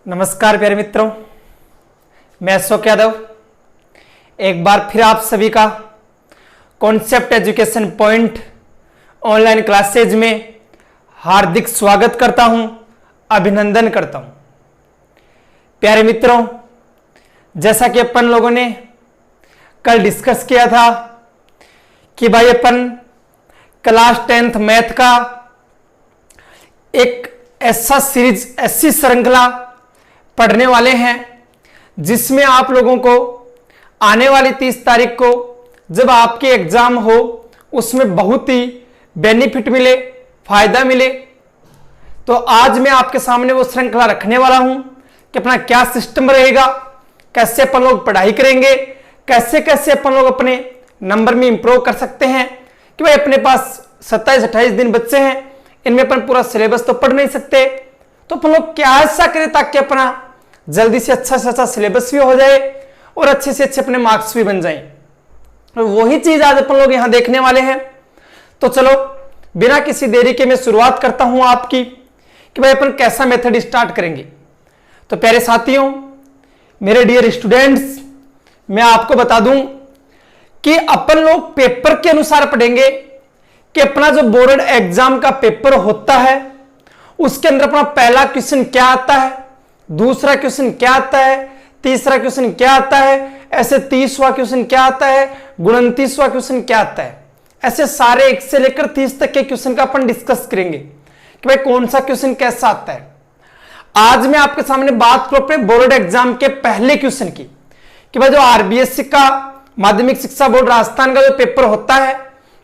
नमस्कार प्यारे मित्रों, मैं अशोक यादव एक बार फिर आप सभी का concept education point online classes में हार्दिक स्वागत करता हूं, अभिनंदन करता हूं। प्यारे मित्रों, जैसा कि अपन लोगों ने कल डिस्कस किया था कि भाई अपन क्लास 10th मैथ का एक ऐसा सीरीज, ऐसी श्रृंखला पढ़ने वाले हैं जिसमें आप लोगों को आने वाली 30 तारीख को जब आपके एग्जाम हो उसमें बहुत ही बेनिफिट मिले, फायदा मिले। तो आज मैं आपके सामने वो श्रृंखला रखने वाला हूं कि अपना क्या सिस्टम रहेगा, कैसे अपन लोग पढ़ाई करेंगे, कैसे कैसे अपन लोग अपने नंबर में इंप्रूव कर सकते हैं। कि भाई अपने पास 27-28 दिन बच्चे हैं, इनमें अपन पूरा सिलेबस तो पढ़ नहीं सकते, तो अपन लोग क्या ऐसा करें ताकि अपना जल्दी से अच्छा सिलेबस भी हो जाए और अच्छे से अच्छे अपने मार्क्स भी बन जाएं। और वही चीज आज अपन लोग यहां देखने वाले हैं। तो चलो बिना किसी देरी के मैं शुरुआत करता हूं आपकी कि भाई अपन कैसा मेथड स्टार्ट करेंगे। तो प्यारे साथियों, मेरे डियर स्टूडेंट्स, मैं आपको बता दूं कि अपन लोग पेपर के अनुसार पढ़ेंगे कि अपना जो बोर्ड एग्जाम का पेपर होता है उसके अंदर अपना पहला क्वेश्चन क्या आता है, दूसरा क्वेश्चन क्या आता है, तीसरा क्वेश्चन क्या आता है, ऐसे 30वां क्वेश्चन क्या आता है, 29वां क्वेश्चन क्या आता है। ऐसे सारे 1 से लेकर 30 तक के क्वेश्चन का अपन डिस्कस करेंगे कि भाई कौन सा क्वेश्चन कैसा आता है। आज मैं आपके सामने बात करूं अपने बोर्ड एग्जाम के पहले क्वेश्चन की कि भाई जो आरबीएससी का माध्यमिक शिक्षा बोर्ड राजस्थान का जो पेपर होता है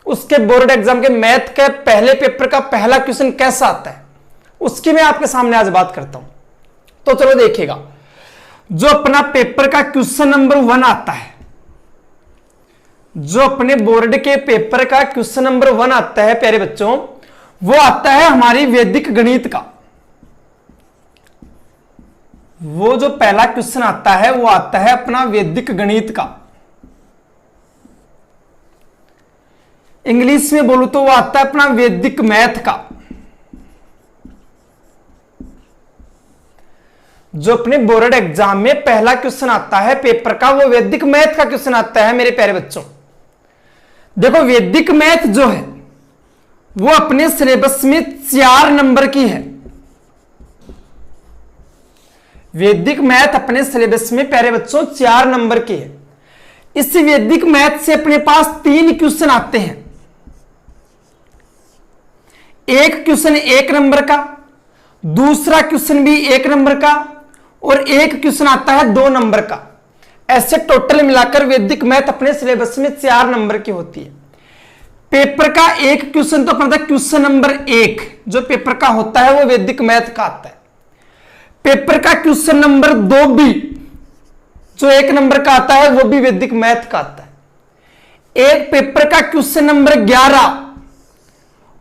उसके बोर्ड एग्जाम के मैथ के पहले पेपर का पहला क्वेश्चन कैसा आता है, उसकी मैं आपके सामने आज बात करता हूं। तो चलो देखिएगा, जो अपना पेपर का क्वेश्चन नंबर 1 आता है, जो अपने बोर्ड के पेपर का क्वेश्चन नंबर 1 आता है प्यारे बच्चों, वो आता है हमारी वैदिक गणित का। वो जो पहला क्वेश्चन आता है वो आता है अपना वैदिक गणित का। इंग्लिश में बोलूं तो वो आता है अपना वैदिक मैथ का। जो अपने बोर्ड एग्जाम में पहला क्वेश्चन आता है पेपर का वो वैदिक मैथ का क्वेश्चन आता है मेरे प्यारे बच्चों। देखो वैदिक मैथ जो है वो अपने सिलेबस में 4 नंबर की है। वैदिक मैथ अपने सिलेबस में प्यारे बच्चों 4 नंबर की है। इस वैदिक मैथ से अपने पास 3 क्वेश्चन आते हैं। एक क्वेश्चन 1 नंबर का, दूसरा क्वेश्चन भी 1 नंबर का और एक क्वेश्चन आता है 2 नंबर का। ऐसे टोटल मिलाकर वैदिक मैथ अपने सिलेबस में 4 नंबर की होती है। पेपर का एक क्वेश्चन तो अपना क्वेश्चन नंबर 1 जो पेपर का होता है वो वैदिक मैथ का आता है। पेपर का क्वेश्चन नंबर 2 भी जो 1 नंबर का आता है वो भी वैदिक मैथ का आता है। एक पेपर का क्वेश्चन नंबर 11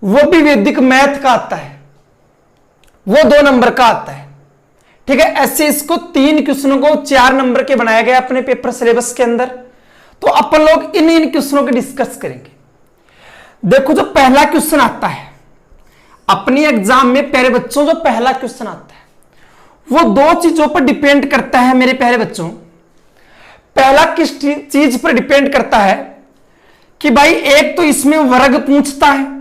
वो भी वैदिक मैथ का आता है, वो 2 नंबर का आता है। ठीक है, ऐसे इसको 3 क्वेश्चनों को 4 नंबर के बनाया गया अपने पेपर सिलेबस के अंदर। तो अपन लोग इन क्वेश्चनों को डिस्कस करेंगे। देखो जो पहला क्वेश्चन आता है अपनी एग्जाम में प्यारे बच्चों, जो पहला क्वेश्चन आता है वो 2 चीजों पर डिपेंड करता है मेरे प्यारे बच्चों। पहला किस चीज पर डिपेंड करता है कि भाई एक तो इसमें वर्ग पूछता है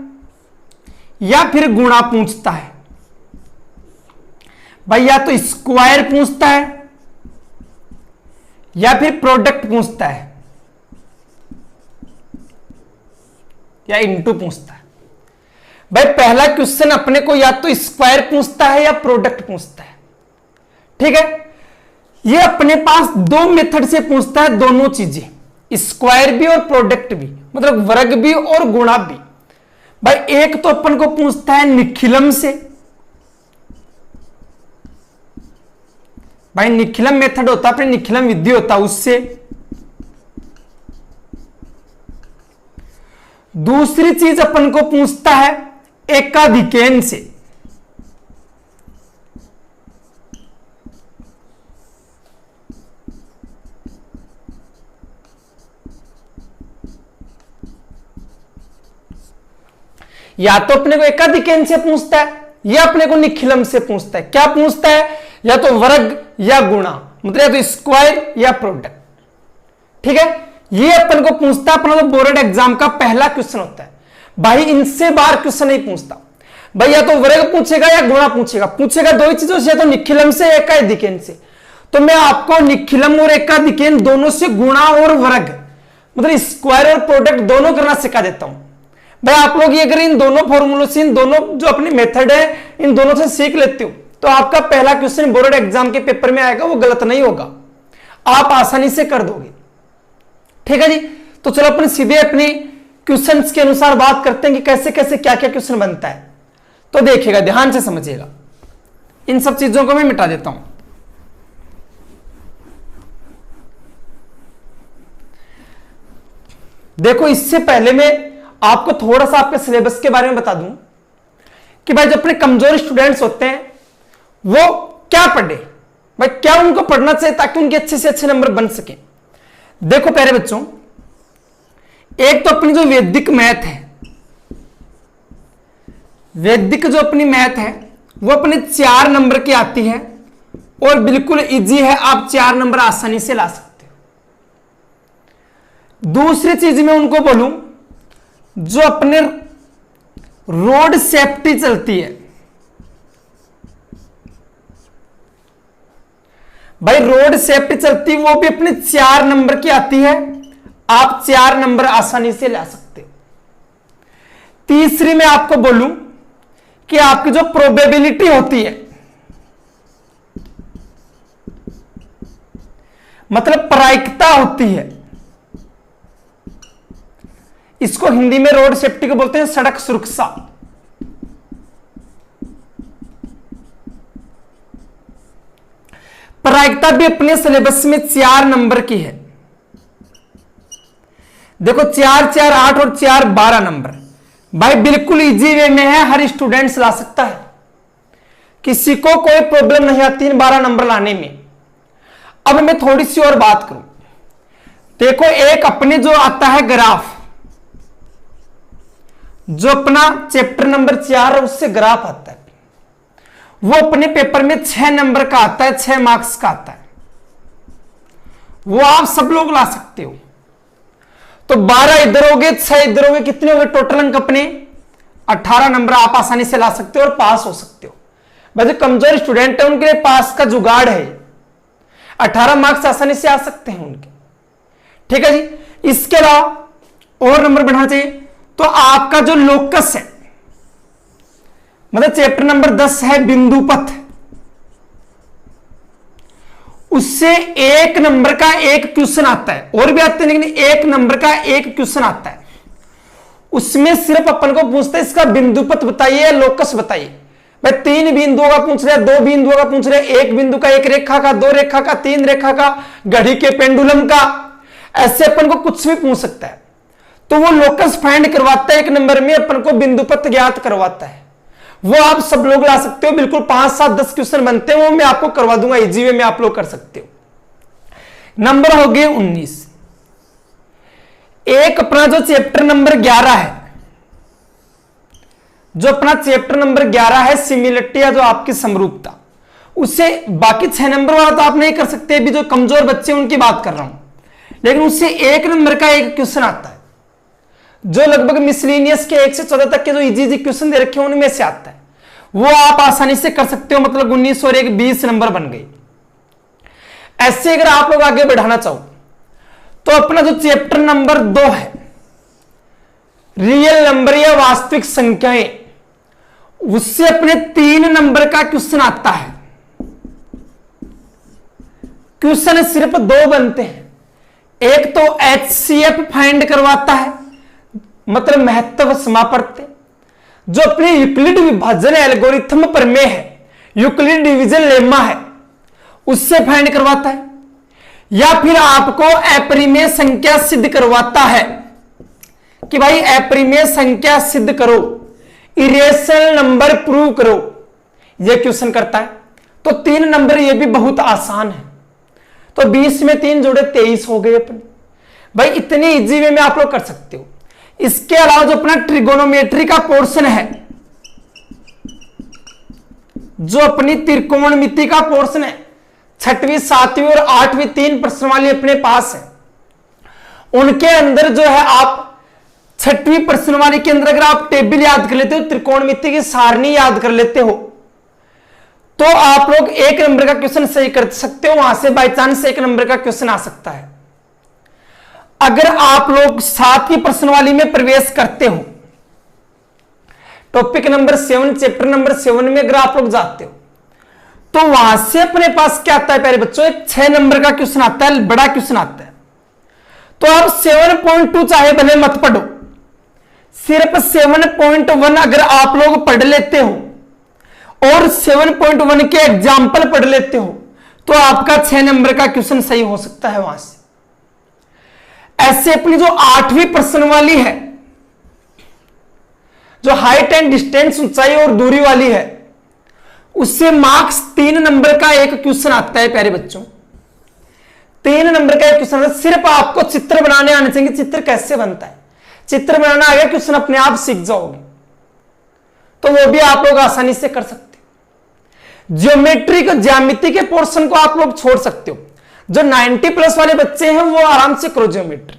या फिर गुणा पूछता है। भाई या तो स्क्वायर पूछता है या फिर प्रोडक्ट पूछता है या इनटू पूछता है। भाई पहला क्वेश्चन अपने को या तो स्क्वायर पूछता है या प्रोडक्ट पूछता है। ठीक है, ये अपने पास 2 मेथड से पूछता है, दोनों चीजें, स्क्वायर भी और प्रोडक्ट भी, मतलब वर्ग भी और गुणा भी। भाई एक तो अपन को पूछता है निखिलम से। भाई निखिलम मेथड होता है, अपने निखिलम विधि होता है उससे। दूसरी चीज अपन को पूछता है एकाधिकेन से। या तो अपने को एकाधिकेन से पूछता है ये अपने को निखिलम से पूछता है। क्या पूछता है? या तो वर्ग या गुणा, मतलब या तो स्क्वायर या प्रोडक्ट। ठीक है, ये अपन को पूछता है, अपना तो बोर्ड एग्जाम का पहला क्वेश्चन होता है भाई। इनसे बाहर क्वेश्चन नहीं पूछता भाई, या तो वर्ग पूछेगा या गुणा पूछेगा दो ही चीजों से, या तो निखिलम से एकाधिकेन से। तो मैं आपको निखिलम और एकाधिकेन दोनों से गुणा और वर्ग मतलब स्क्वायर और प्रोडक्ट दोनों करना सिखा देता हूं भाई। आप लोग ये अगर इन दोनों फॉर्मूलों से, इन दोनों जो अपनी मेथड है, इन दोनों से सीख लेते हो तो आपका पहला क्वेश्चन बोर्ड एग्जाम के पेपर में आएगा, वो गलत नहीं होगा, आप आसानी से कर दोगे। ठीक है जी, तो चलो अपन सीधे अपने क्वेश्चंस के अनुसार बात करते हैं कि कैसे कैसे क्या क्या क्वेश्चन बनता है। तो देखिएगा, ध्यान से समझिएगा, इन सब चीजों को मैं मिटा देता हूं। देखो, इससे पहले मैं आपको थोड़ा सा आपके सिलेबस के बारे में बता दूं कि भाई जो अपने कमजोर स्टूडेंट्स होते हैं वो क्या पढ़े, भाई क्या उनको पढ़ना चाहिए ताकि उनके अच्छे से अच्छे नंबर बन सके। देखो प्यारे बच्चों, एक तो अपनी जो वैदिक मैथ है, वैदिक जो अपनी मैथ है वो अपने 4 नंबर की आती है और बिल्कुल इजी है, आप 4 नंबर आसानी से ला सकते हो। दूसरी चीज मैं उनको बोलूं, जो अपने रोड सेफ्टी चलती है भाई, रोड सेफ्टी चलती वो भी अपने 4 नंबर की आती है, आप 4 नंबर आसानी से ला सकते हो। तीसरी मैं आपको बोलूं कि आपकी जो प्रोबेबिलिटी होती है, मतलब प्रायिकता होती है, इसको हिंदी में रोड सेफ्टी को बोलते हैं सड़क सुरक्षा। प्रायिकता भी अपने सिलेबस में 4 नंबर की है। देखो 4 4 8 और 4 12 नंबर, भाई बिल्कुल इजी वे में है, हर स्टूडेंट्स ला सकता है, किसी को कोई प्रॉब्लम नहीं आती इन 12 नंबर लाने में। अब मैं थोड़ी सी और बात करूं, देखो एक अपने जो आता है ग्राफ, जो अपना चैप्टर नंबर 4 है उससे ग्राफ आता है, वो अपने पेपर में 6 नंबर का आता है, 6 मार्क्स का आता है, वो आप सब लोग ला सकते हो। तो 12 इधर हो गए, 6 इधर हो गए, कितने हो गए टोटल अंक अपने? 18 नंबर आप आसानी से ला सकते हो और पास हो सकते हो। भाई जो कमजोर स्टूडेंट है उनके लिए पास का जुगाड़ है, 18 मार्क्स आसानी से आ सकते हैं उनके। ठीक है जी, इसके अलावा और नंबर बढ़ाना चाहिए तो आपका जो लोकस है, मतलब चैप्टर नंबर 10 है बिंदु पथ, उससे 1 नंबर का एक क्वेश्चन आता है, और भी आते हैं लेकिन 1 नंबर का एक क्वेश्चन आता है, उसमें सिर्फ अपन को पूछता है इसका बिंदु पथ बताइए या लोकस बताइए। भाई 3 बिंदुओं का पूछ रहे हैं, 2 बिंदुओं का पूछ रहे हैं, 1 बिंदु का, 1 रेखा का, 2 रेखा का, 3 रेखा का, घड़ी के पेंडुलम का, ऐसे अपन को कुछ भी पूछ सकता है। तो वो लोकस फाइंड करवाता है 1 नंबर में, अपन को बिंदु पथ ज्ञात करवाता है, वो आप सब लोग ला सकते हो। बिल्कुल 5 7 10 क्वेश्चन बनते हैं, वो मैं आपको करवा दूंगा, इजी वे में आप लोग कर सकते हो। नंबर हो गए 19। एक अपना जो चैप्टर नंबर 11 है, जो अपना चैप्टर नंबर 11 है सिमिलरिटी या जो आपकी समरूपता, उससे बाकी 6 नंबर वाला तो आप नहीं कर सकते, अभी जो कमजोर बच्चे उनकी बात कर रहा हूं, लेकिन उससे 1 नंबर का एक क्वेश्चन आता है, जो लगभग मिसलिनियस के 1 से 14 तक के जो इजी क्वेश्चन दे रखे हैं उनमें से आता है, वो आप आसानी से कर सकते हो। मतलब 19 और 1 20 नंबर बन गई। ऐसे अगर आप लोग आगे बढ़ाना चाहो तो अपना जो चैप्टर नंबर 2 है रियल नंबर या वास्तविक संख्याएं, उससे अपने 3 नंबर का क्वेश्चन आता है। क्वेश्चन सिर्फ 2 बनते हैं, एक तो HCF फाइंड करवाता है, मतलब महत्व समापत्ति, जो अपने यूक्लिड विभाजन एल्गोरिथम प्रमेय है, यूक्लिड डिवीजन लेमा है, उससे फाइंड करवाता है, या फिर आपको अपरिमेय संख्या सिद्ध करवाता है कि भाई अपरिमेय संख्या सिद्ध करो, इरेशनल नंबर प्रूव करो, यह क्वेश्चन करता है। तो 3 नंबर ये भी बहुत आसान है, तो 20 में 3 जोड़े 23 हो गए अपने। भाई इतनी इजी वे में आप लोग कर सकते हो। इसके अलावा जो अपना ट्रिगोनोमेट्री का पोर्शन है, जो अपनी त्रिकोणमिति का पोर्शन है, 6वीं 7वीं और 8वीं 3 प्रश्नवाली अपने पास है, उनके अंदर जो है आप 6वीं प्रश्नवाली के अंदर अगर आप टेबल याद कर लेते हो, त्रिकोणमिति की सारणी याद कर लेते हो, तो आप लोग 1 नंबर का क्वेश्चन सही कर सकते हो। वहां से बाई चांस 1 नंबर का क्वेश्चन आ सकता है। अगर आप लोग 7वीं प्रश्नवाली में प्रवेश करते हो, टॉपिक नंबर 7, चैप्टर नंबर 7 में अगर आप लोग जाते हो, तो वहां से अपने पास क्या आता है प्यारे बच्चों, एक 6 नंबर का क्वेश्चन आता है, बड़ा क्वेश्चन आता है। तो आप 7.2 चाहे भले मत पढ़ो, सिर्फ 7.1 अगर आप लोग पढ़ लेते हो और 7.1 के एग्जाम्पल पढ़ लेते हो, तो आपका 6 नंबर का क्वेश्चन सही हो सकता है वहां से। ऐसे अपनी जो 8वीं प्रश्नवाली है, जो हाइट एंड डिस्टेंस, ऊंचाई और दूरी वाली है, उससे मार्क्स 3 नंबर का एक क्वेश्चन आता है प्यारे बच्चों। 3 नंबर का एक क्वेश्चन, सिर्फ आपको चित्र बनाने आने चाहिए। चित्र कैसे बनता है, चित्र बनाना आ गया, क्वेश्चन अपने आप सीख जाओगे, तो वो भी आप लोग आसानी से कर सकते हो। ज्योमेट्री को, ज्यामिति के पोर्शन को आप लोग छोड़ सकते हो। जो 90+ वाले बच्चे हैं वो आराम से करो ज्योमेट्री।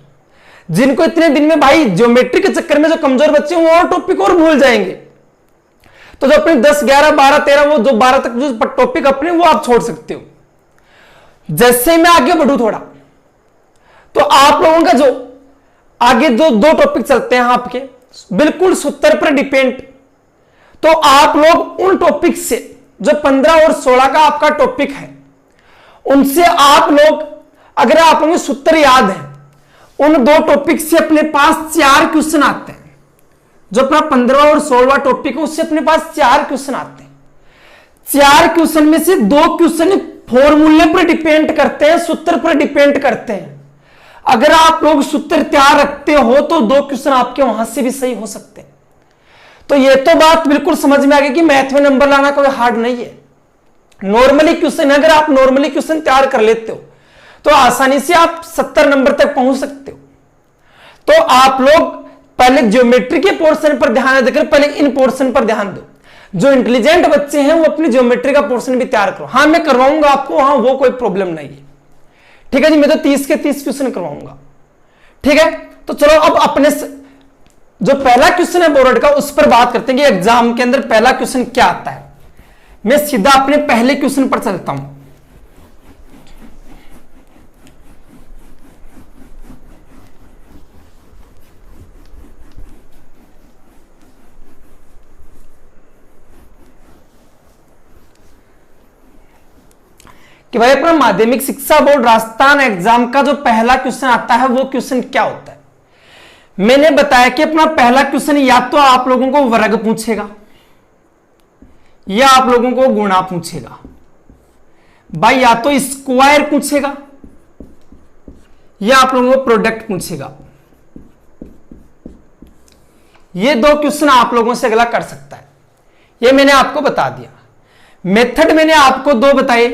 जिनको इतने दिन में भाई ज्योमेट्री के चक्कर में जो कमजोर बच्चे हैं वो और टॉपिक और भूल जाएंगे, तो जो अपने 10, 11, 12, 13, वो जो 12 तक जो टॉपिक अपने वो आप छोड़ सकते हो। जैसे मैं आगे बढ़ू थोड़ा, तो आप लोगों का जो आगे जो 2 टॉपिक चलते हैं आपके बिल्कुल सूत्र पर डिपेंड, तो आप लोग उन टॉपिक से जो 15 और 16 का आपका टॉपिक है, उनसे आप लोग, अगर आप लोगों को सूत्र याद है, उन 2 टॉपिक से अपने पास 4 क्वेश्चन आते हैं। जो अपना 15 और 16वां टॉपिक है, उससे अपने पास 4 क्वेश्चन आते हैं। 4 क्वेश्चन में से 2 क्वेश्चन फॉर्मूले पर डिपेंड करते हैं, सूत्र पर डिपेंड करते हैं। अगर आप लोग सूत्र तैयार रखते हो तो 2 क्वेश्चन आपके वहां से भी सही हो सकते हैं। तो ये तो बात बिल्कुल समझ में आ गई कि मैथ में नंबर लाना कोई हार्ड नहीं है। नॉर्मली क्वेश्चन, अगर आप नॉर्मली क्वेश्चन तैयार कर लेते हो तो आसानी से आप 70 नंबर तक पहुंच सकते हो। तो आप लोग पहले ज्योमेट्री के पोर्शन पर ध्यान देकर पहले इन पोर्शन पर ध्यान दो। जो इंटेलिजेंट बच्चे हैं वो अपनी ज्योमेट्री का पोर्शन भी तैयार करो। हाँ, मैं करवाऊंगा आपको, हाँ वो कोई प्रॉब्लम नहीं है। ठीक है जी, मैं तो 30 के 30 क्वेश्चन करवाऊंगा। ठीक है, तो चलो अब अपने जो पहला क्वेश्चन है बोर्ड का, उस पर बात करते हैं कि एग्जाम के अंदर पहला क्वेश्चन क्या आता है। मैं सीधा अपने पहले क्वेश्चन पर चलता हूं। कि भाई अपना माध्यमिक शिक्षा बोर्ड राजस्थान एग्जाम का जो पहला क्वेश्चन आता है वो क्वेश्चन क्या होता है। मैंने बताया कि अपना पहला क्वेश्चन या तो आप लोगों को वर्ग पूछेगा या आप लोगों को गुणा पूछेगा। भाई या तो स्क्वायर पूछेगा या आप लोगों को प्रोडक्ट पूछेगा। ये 2 क्वेश्चन आप लोगों से अगला कर सकता है। ये मैंने आपको बता दिया। मेथड मैंने आपको 2 बताए,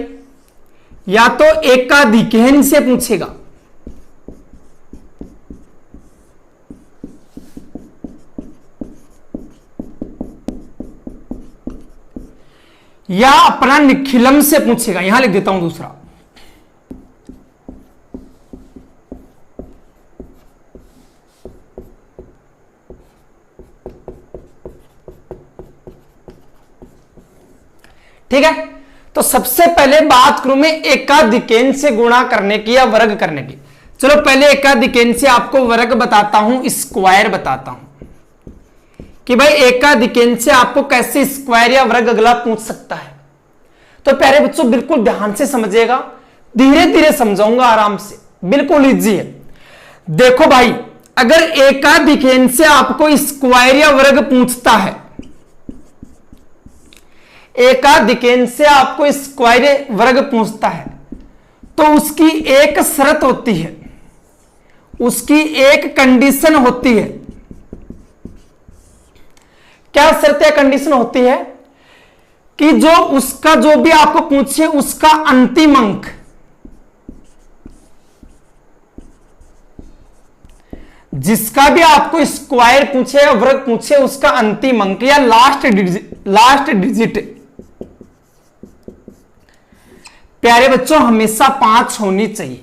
या तो एकाधिकरण से पूछेगा या अपना निखिलम से पूछेगा। यहां लिख देता हूं दूसरा। ठीक है, तो सबसे पहले बात करूं मैं एकाधिकरण से गुणा करने की या वर्ग करने की। चलो पहले एकाधिकरण से आपको वर्ग बताता हूं, स्क्वायर बताता हूं कि भाई एकाधिकरण से आपको कैसे स्क्वायर या वर्ग अगला पूछ सकता है। तो प्यारे बच्चों बिल्कुल ध्यान से समझिएगा, धीरे धीरे समझाऊंगा आराम से, बिल्कुल इजी है। देखो भाई, अगर एकाधिकरण से आपको स्क्वायर या वर्ग पूछता है, एकाधिकरण से आपको स्क्वायर वर्ग पूछता है, तो उसकी एक शर्त होती है, उसकी एक कंडीशन होती है। क्या शर्त या कंडीशन होती है कि जो उसका जो भी आपको पूछे उसका अंतिम अंक जिसका भी आपको स्क्वायर पूछे या वर्ग पूछे उसका अंतिम अंक या लास्ट डिजिट प्यारे बच्चों हमेशा 5 होनी चाहिए।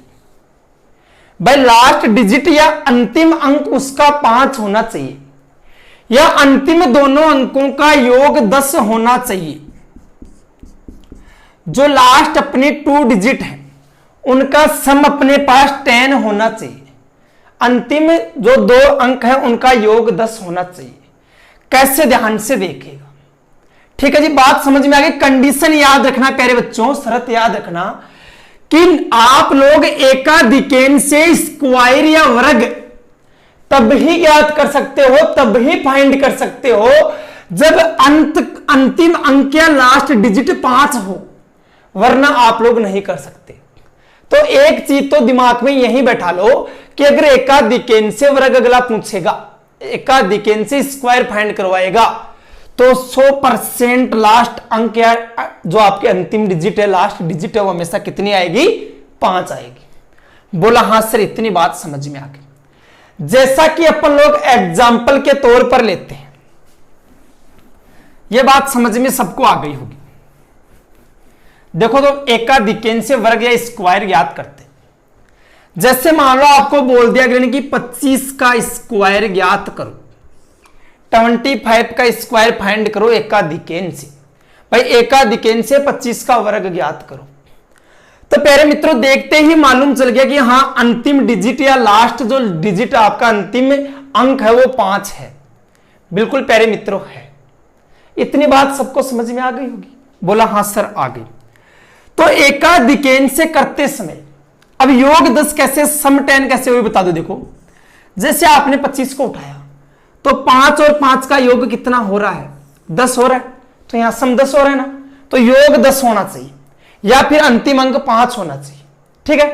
भाई लास्ट डिजिट या अंतिम अंक उसका 5 होना चाहिए, या अंतिम दोनों अंकों का योग 10 होना चाहिए। जो लास्ट अपने 2 डिजिट है उनका सम अपने पास 10 होना चाहिए। अंतिम जो 2 अंक है उनका योग 10 होना चाहिए। कैसे, ध्यान से देखिएगा। ठीक है जी, बात समझ में आ गई। कंडीशन याद रखना प्यारे बच्चों, शर्त याद रखना कि आप लोग एकाधिकेन से स्क्वायर या वर्ग तब ही याद कर सकते हो, तब ही फाइंड कर सकते हो जब अंतिम अंक या लास्ट डिजिट 5 हो, वरना आप लोग नहीं कर सकते। तो एक चीज तो दिमाग में यही बैठा लो कि अगर एकाधिकेन से वर्ग अगला पूछेगा, एकाधिकेन से स्क्वायर फाइंड करवाएगा, तो 100% लास्ट अंक या जो आपके अंतिम डिजिट है, लास्ट डिजिट है, वो हमेशा कितनी आएगी? 5 आएगी। बोला हाँ सर, इतनी बात समझ में आ गई। जैसा कि अपन लोग एग्जाम्पल के तौर पर लेते हैं, यह बात समझ में सबको आ गई होगी। देखो तो एकाधिकेन से वर्ग या स्क्वायर याद करते हैं। जैसे मान लो आपको बोल दिया गया कि 25 का स्क्वायर ज्ञात करो, 25 का स्क्वायर फाइंड करो एकाधिकेन से। भाई एकाधिकेन से 25 का वर्ग ज्ञात करो। तो प्यारे मित्रों देखते ही मालूम चल गया कि हाँ अंतिम डिजिट या लास्ट जो डिजिट आपका अंतिम अंक है वो 5 है। बिल्कुल प्यारे मित्रों है। इतनी बात सबको समझ में आ गई होगी। बोला हाँ सर आ गई। तो एकाधिकेन से करते समय अब योग 10 कैसे, सम 10 कैसे हुई बता दो। देखो जैसे आपने 25 को उठाया तो 5 और 5 का योग कितना हो रहा है? 10 हो रहा है। तो यहां सम 10 हो रहा है ना, तो योग 10 होना चाहिए या फिर अंतिम अंक 5 होना चाहिए। ठीक है,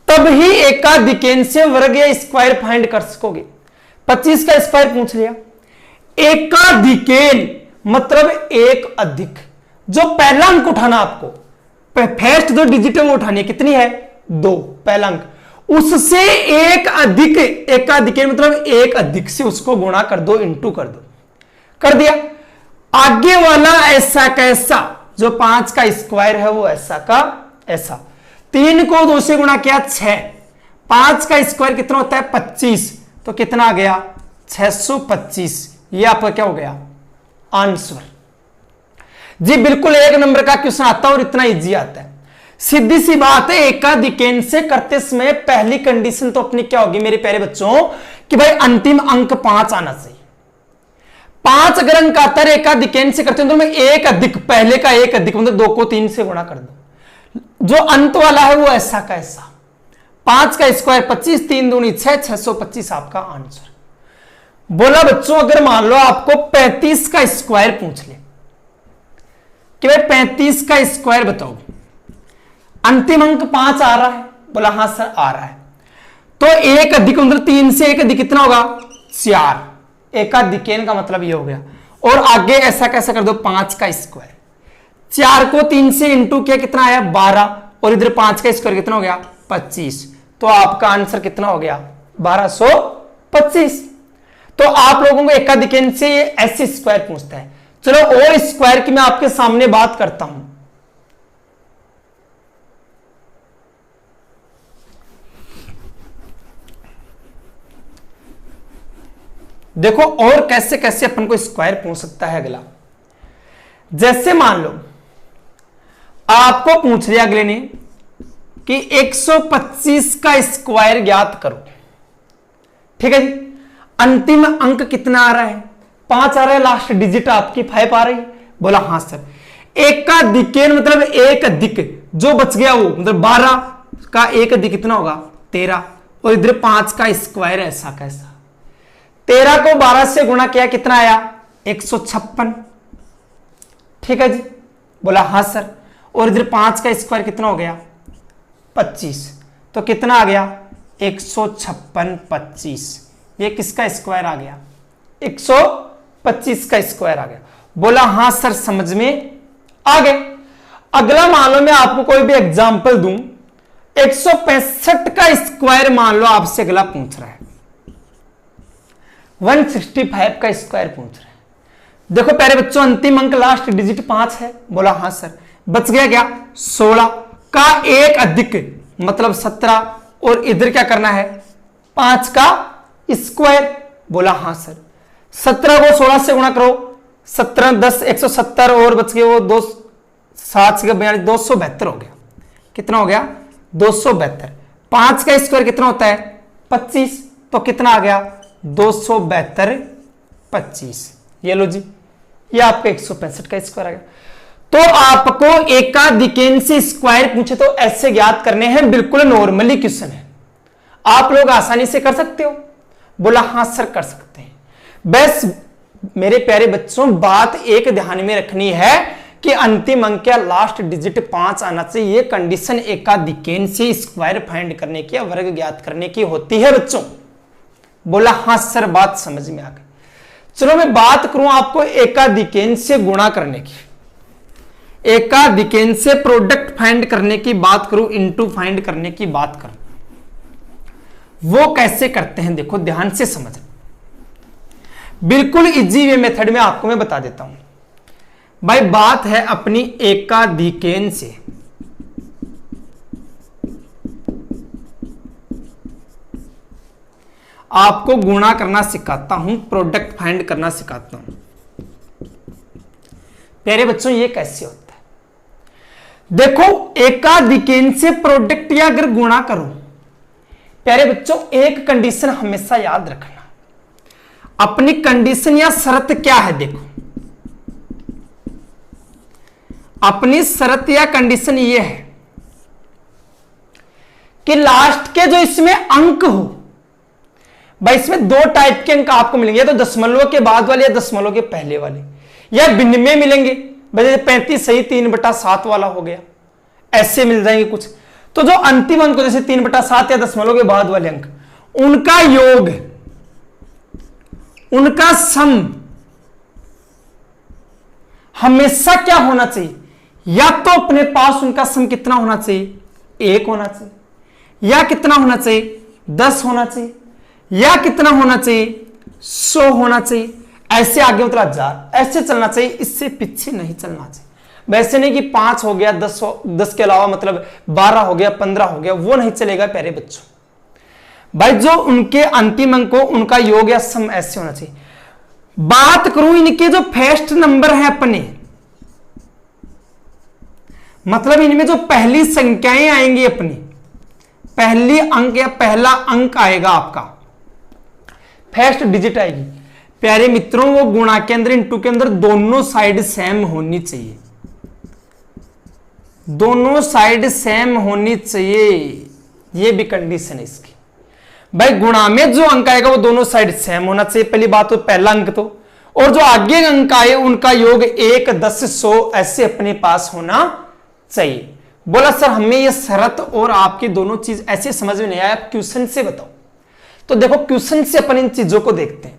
तब ही एकाधिकेन से वर्ग या स्क्वायर फाइंड कर सकोगे। 25 का स्क्वायर पूछ लिया। एकाधिकेन मतलब एक अधिक, जो पहला अंक उठाना आपको, फर्स्ट जो डिजिट है वो उठानी है, कितनी है? 2, पहला अंक, उससे एक अधिक, एकाधिकेन मतलब एक अधिक से उसको गुणा कर दो, इंटू कर दो, कर दिया। आगे वाला ऐसा का ऐसा, जो 5 का स्क्वायर है वो ऐसा का ऐसा, 3 को 2 से गुणा किया 6, 5 का स्क्वायर कितना होता है? 25, तो कितना आ गया? 625। ये आपका क्या हो गया? आंसर। जी बिल्कुल 1 नंबर का क्वेश्चन आता है और इतना इजी आता है। सीधी सी बात है, एकाधिकेन से करते समय पहली कंडीशन तो अपनी क्या होगी मेरे प्यारे बच्चों कि भाई अंतिम अंक 5 आना चाहिए। 5 अगर अंक आता है एकाधिकेन से करते हैं तो मैं एक अधिक, पहले का एक अधिक मतलब 2 को 3 से गुणा कर दो, जो अंत वाला है वो ऐसा का ऐसा। 5 का स्क्वायर 25, 3 दूनी 6, 625 आपका आंसर। बोला बच्चों अगर मान लो आपको 35 का स्क्वायर पूछ ले कि भाई 35 का स्क्वायर बताओ, अंतिम अंक 5 आ रहा है। बोला हाँ सर आ रहा है। तो एक अधिक मतलब 3 से एक अधिक कितना होगा? 4। एकाधिकेन का मतलब ये हो गया। और आगे ऐसा कैसा कर दो, 5 का स्क्वायर, 4 को 3 से इंटू किया, कितना आया? 12, और इधर 5 का स्क्वायर कितना हो गया? 25। तो आपका आंसर कितना हो गया? 1225। तो आप लोगों को एकाधिकेन से ये ऐसे स्क्वायर पूछता है। चलो और स्क्वायर की मैं आपके सामने बात करता हूं। देखो और कैसे कैसे अपन को स्क्वायर पूछ सकता है अगला। जैसे मान लो आपको पूछ लिया अगले ने कि 125 का स्क्वायर ज्ञात करो। ठीक है जी, अंतिम अंक कितना आ रहा है? 5 आ रहा है, लास्ट डिजिट आपकी 5 आ रही है। बोला हाँ सर। एकाधिकेन मतलब एक अधिक, जो बच गया वो मतलब 12 का एक अधिक कितना होगा? 13, और इधर 5 का स्क्वायर ऐसा कैसा, 13 को 12 से गुणा किया, कितना आया? 156। ठीक है जी, बोला हाँ सर। और इधर 5 का स्क्वायर कितना हो गया? 25, तो कितना आ गया? 156 25। ये किसका स्क्वायर आ गया? 125 का स्क्वायर आ गया। बोला हाँ सर समझ में आ गए। अगला मान लो मैं आपको कोई भी एग्जांपल दूं, 165 का स्क्वायर मान लो आपसे अगला पूछ रहा है, 165 का स्क्वायर पूछ रहा है। देखो प्यारे बच्चों अंतिम अंक लास्ट डिजिट 5 है। बोला हाँ सर। बच गया क्या? 16, का एक अधिक मतलब 17, और इधर क्या करना है 5 का स्क्वायर। बोला हाँ सर। 17 को 16 से गुणा करो, 17 10 170 और बच गए वो 2 7 से 42 272 हो गया। कितना हो गया 272। 5 का स्क्वायर कितना होता है 25, तो कितना आ गया 272 25। ये लो जी, ये आपका 165 का स्क्वायर आ गया। तो आपको एकाधिकेंश स्क्वायर पूछे तो ऐसे ज्ञात करने हैं, बिल्कुल नॉर्मली क्वेश्चन है, आप लोग आसानी से कर सकते हो। बोला हाँ सर कर सकते हैं। बस मेरे प्यारे बच्चों बात एक ध्यान में रखनी है कि अंतिम अंक या लास्ट डिजिट 5 आना चाहिए। ये कंडीशन एकाधिकेंश स्क्वायर फाइंड करने की या वर्ग ज्ञात करने की होती है बच्चों। बोला हाँ सर बात समझ में आ गई। चलो मैं बात करूं आपको एकाधिकेंश से गुणा करने की, एकाधिकेंश से प्रोडक्ट फाइंड करने की बात करूं, इनटू फाइंड करने की बात करूं, वो कैसे करते हैं देखो ध्यान से समझ। बिल्कुल इजी वे मेथड में आपको मैं बता देता हूं भाई। बात है अपनी एकाधिकेंश से, आपको गुणा करना सिखाता हूं, प्रोडक्ट फाइंड करना सिखाता हूं। प्यारे बच्चों ये कैसे होता है देखो, एकाधिकेंश से प्रोडक्ट या अगर गुणा करो, प्यारे बच्चों एक कंडीशन हमेशा याद रखना। अपनी कंडीशन या शर्त क्या है देखो, अपनी शर्त या कंडीशन ये है कि लास्ट के जो इसमें अंक हो भाई, इसमें 2 टाइप के अंक आपको मिलेंगे, या तो दशमलव के बाद वाले या दशमलव के पहले वाले, या भिन्न में मिलेंगे। भाई 35 सही 3/7 वाला हो गया, ऐसे मिल जाएंगे कुछ। तो जो अंतिम अंक जैसे 3/7 या दशमलव के बाद वाले अंक, उनका योग, उनका सम हमेशा क्या होना चाहिए, या तो अपने पास उनका सम कितना होना चाहिए 1 होना चाहिए, या कितना होना चाहिए 10 होना चाहिए, या कितना होना चाहिए 100 होना चाहिए। ऐसे आगे मतलब 1000 ऐसे चलना चाहिए, इससे पीछे नहीं चलना चाहिए। वैसे नहीं कि 5 हो गया 10 के अलावा मतलब 12 हो गया 15 हो गया, वो नहीं चलेगा प्यारे बच्चों। भाई जो उनके अंतिम अंक हो उनका योग या सम ऐसे होना चाहिए। बात करूं इनके जो फर्स्ट नंबर है अपने, मतलब इनमें जो पहली संख्याएं आएंगी अपनी, पहली अंक या पहला अंक आएगा आपका, फर्स्ट डिजिट आएगी, प्यारे मित्रों वो गुणा के अंदर इंटू के अंदर दोनों साइड सेम होनी चाहिए, दोनों साइड सेम होनी चाहिए। ये भी कंडीशन है इसकी। भाई गुणा में जो अंक आएगा वो दोनों साइड सेम होना चाहिए, पहली बात तो पहला अंक तो, और जो आगे अंक आए उनका योग 1 10 100 ऐसे अपने पास होना चाहिए। बोला सर हमें ये शरत और आपकी दोनों चीज ऐसे समझ में नहीं आया, क्वेश्चन से बताओ। तो देखो क्वेश्चन से अपन इन चीजों को देखते हैं,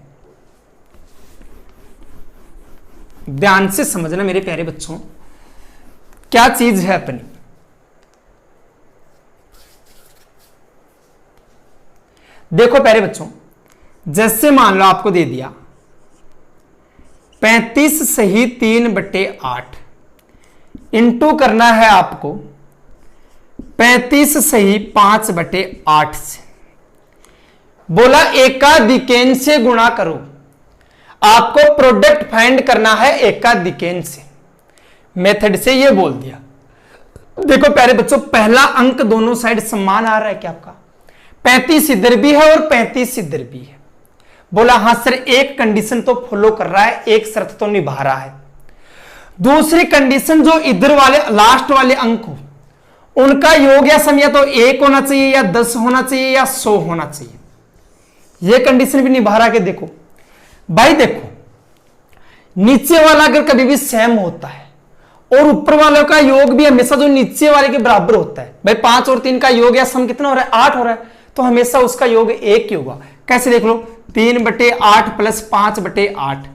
ध्यान से समझना मेरे प्यारे बच्चों क्या चीज है अपनी। देखो प्यारे बच्चों, जैसे मान लो आपको दे दिया 35 सही 3/8 इंटू करना है आपको 35 सही 5/8 से। बोला एकाधिकेंश से गुणा करो, आपको प्रोडक्ट फाइंड करना है एकाधिकेंश से। मेथड से ये बोल दिया। देखो प्यारे बच्चों पहला अंक दोनों साइड समान आ रहा है क्या आपका, 35 इधर भी है और 35 इधर भी है। बोला हाँ सर एक कंडीशन तो फॉलो कर रहा है, एक शर्त तो निभा रहा है। दूसरी कंडीशन जो इधर वाले लास्ट वाले अंक हो उनका योग या सम या तो 1 होना चाहिए या 10 होना चाहिए या 100 होना चाहिए, यह कंडीशन भी निभा रहा है। देखो भाई देखो नीचे वाला अगर कभी भी सेम होता है और ऊपर वालों का योग भी हमेशा जो नीचे वाले के बराबर होता है, भाई 5 और 3 का योग या सम कितना हो रहा है 8 हो रहा है, तो हमेशा उसका योग 1 ही होगा। कैसे देख लो 3/8 प्लस 5/8,